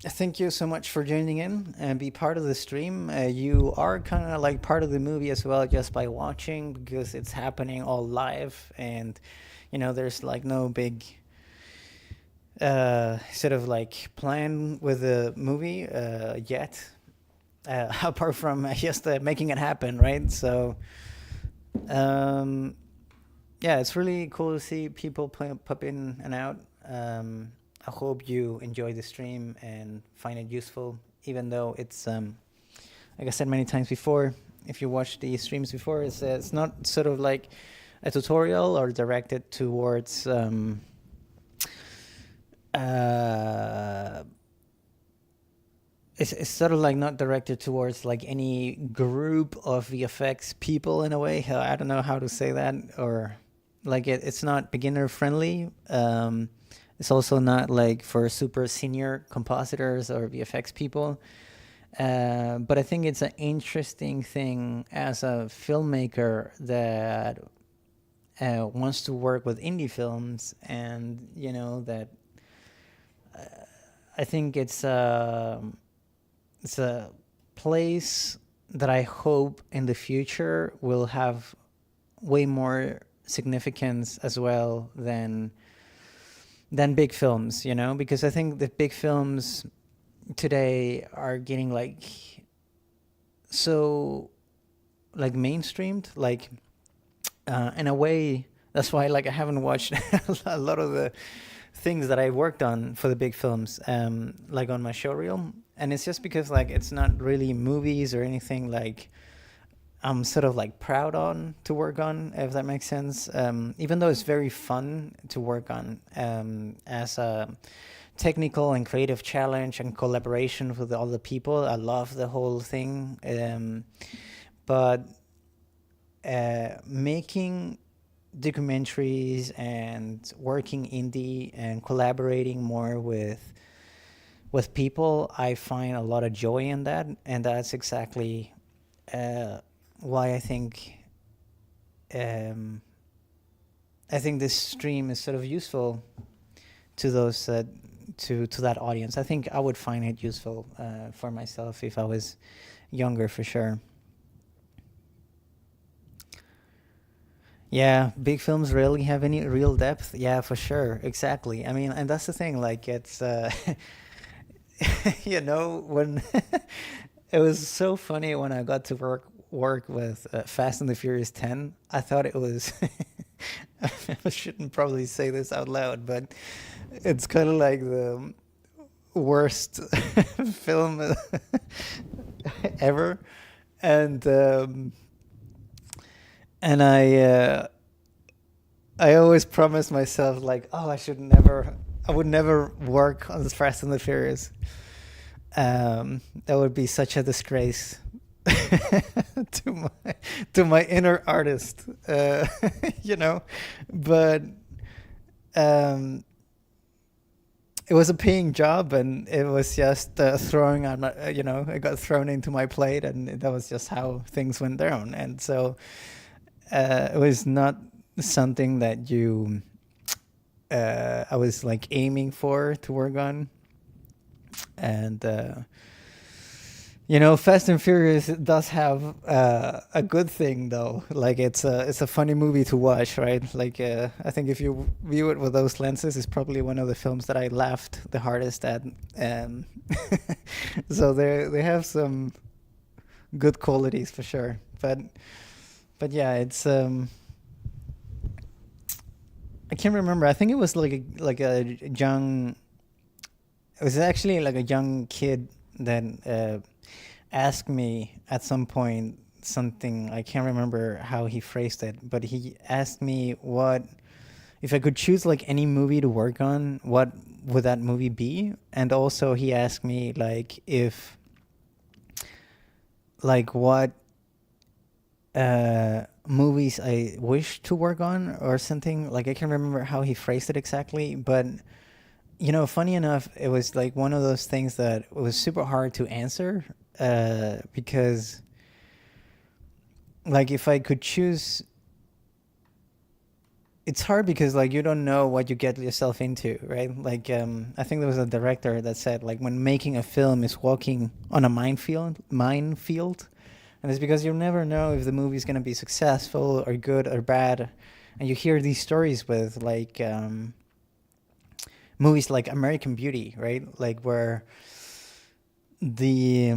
Thank you so much for joining in and be part of the stream. You are kind of like part of the movie as well, just by watching, because it's happening all live, and you know, there's like no big sort of like plan with the movie yet, apart from just making it happen, right? So yeah, it's really cool to see people pop in and out. I hope you enjoy the stream and find it useful, even though it's, like I said many times before, if you watch the streams before, it's not sort of like a tutorial or directed towards it's sort of like not directed towards like any group of VFX people in a way. I don't know how to say that, or like it's not beginner friendly. It's also not like for super senior compositors or VFX people. But I think it's an interesting thing as a filmmaker that wants to work with indie films, and you know that I think it's a place that I hope in the future will have way more significance as well than big films, you know, because I think the big films today are getting like so like mainstreamed, like in a way. That's why like I haven't watched a lot of the things that I worked on for the big films, like on my showreel, and it's just because like it's not really movies or anything like I'm sort of like proud on to work on, if that makes sense. Even though it's very fun to work on as a technical and creative challenge and collaboration with all the people, I love the whole thing. But making documentaries and working indie and collaborating more with people, I find a lot of joy in that, and that's exactly why I think this stream is sort of useful to those to that audience. I think I would find it useful for myself if I was younger, for sure. Yeah, big films rarely have any real depth. Yeah, for sure, exactly. I mean, and that's the thing. Like, it's you know, when it was so funny when I got to work with Fast and the Furious 10. I thought it was. I shouldn't probably say this out loud, but it's kind of like the worst film ever, and I always promised myself like, oh, I would never work on this Fast and the Furious. That would be such a disgrace to my inner artist, you know. But it was a paying job, and it was just throwing on, you know, it got thrown into my plate, and that was just how things went down. And so it was not something that I was like aiming for to work on. And you know, Fast and Furious does have a good thing though. Like it's a funny movie to watch, right? Like I think if you view it with those lenses, it's probably one of the films that I laughed the hardest at. So they have some good qualities for sure. But yeah, it's I can't remember. I think it was like a young it was actually like a young kid that asked me at some point something. I can't remember how he phrased it, but he asked me what if I could choose like any movie to work on, what would that movie be? And also he asked me like if like what movies I wish to work on or something. Like I can't remember how he phrased it exactly, but you know, funny enough, it was like one of those things that was super hard to answer because like if I could choose, it's hard because like you don't know what you get yourself into, right? Like I think there was a director that said like when making a film is walking on a minefield, and it's because you'll never know if the movie is going to be successful or good or bad. And you hear these stories with like movies like American Beauty, right? Like where the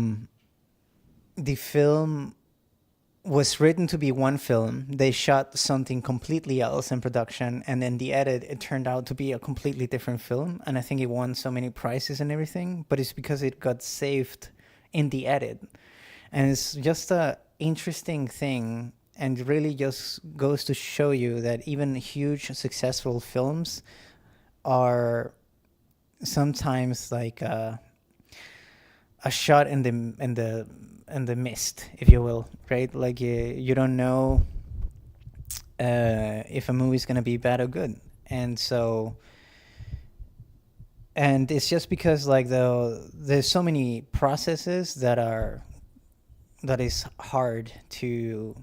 film was written to be one film. They shot something completely else in production, and then the edit, it turned out to be a completely different film. And I think it won so many prizes and everything, but it's because it got saved in the edit. And it's just a interesting thing, and really just goes to show you that even huge successful films are sometimes like a shot in the mist, if you will, right? Like you don't know if a movie is going to be bad or good. And so and it's just because like there's so many processes that is hard to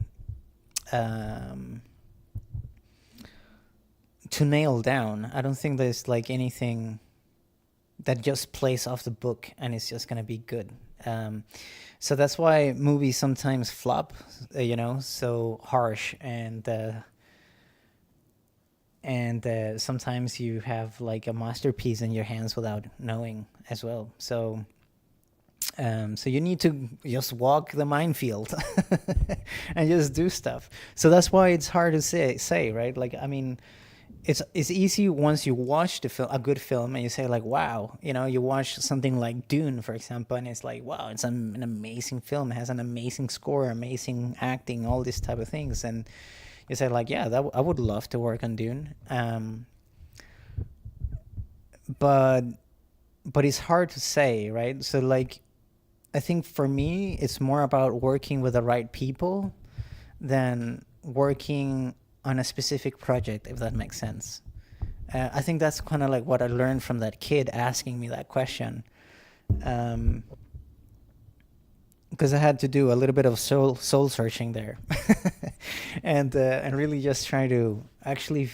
nail down. I don't think there's like anything that just plays off the book and it's just gonna be good. So that's why movies sometimes flop, so harsh, and sometimes you have like a masterpiece in your hands without knowing as well. So you need to just walk the minefield and just do stuff. So that's why it's hard to say, right? Like, I mean, it's easy once you watch a good film and you say like, wow, you watch something like Dune, for example, and it's like, wow, it's an amazing film. It has an amazing score, amazing acting, all these type of things. And you say like, yeah, I would love to work on Dune. But it's hard to say, right? So like, I think for me, it's more about working with the right people than working on a specific project, if that makes sense. I think that's kind of like what I learned from that kid asking me that question. Because I had to do a little bit of soul searching there, and really just try to actually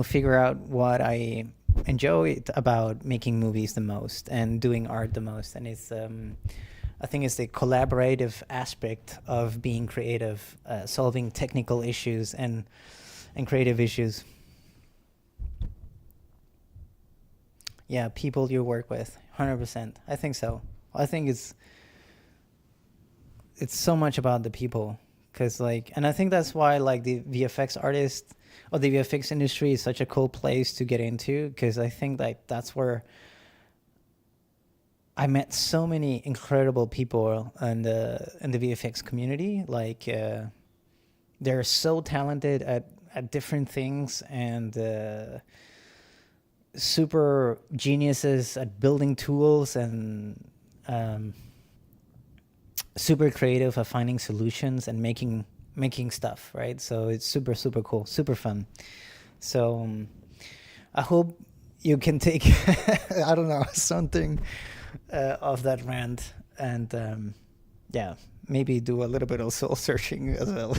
figure out what I enjoy about making movies the most and doing art the most. And it's I think it's the collaborative aspect of being creative, solving technical issues and creative issues. Yeah, people you work with, 100%. I think so. I think it's so much about the people, because like, and I think that's why like the VFX artist or the VFX industry is such a cool place to get into, because I think like that's where I met so many incredible people in the VFX community. Like they're so talented at different things, and super geniuses at building tools, and super creative at finding solutions and making stuff, right? So it's super, super cool, super fun. So I hope you can take I don't know, something of that rant, and yeah, maybe do a little bit of soul searching as well.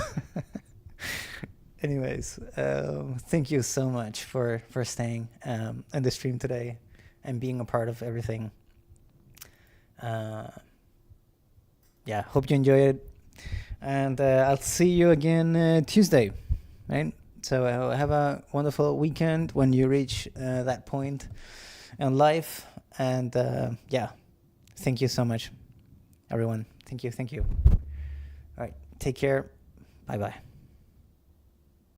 Anyways, thank you so much for staying in the stream today and being a part of everything. Yeah, hope you enjoy it, and I'll see you again Tuesday, right? So have a wonderful weekend when you reach that point in life, and yeah, thank you so much, everyone. Thank you. All right, take care. Bye bye.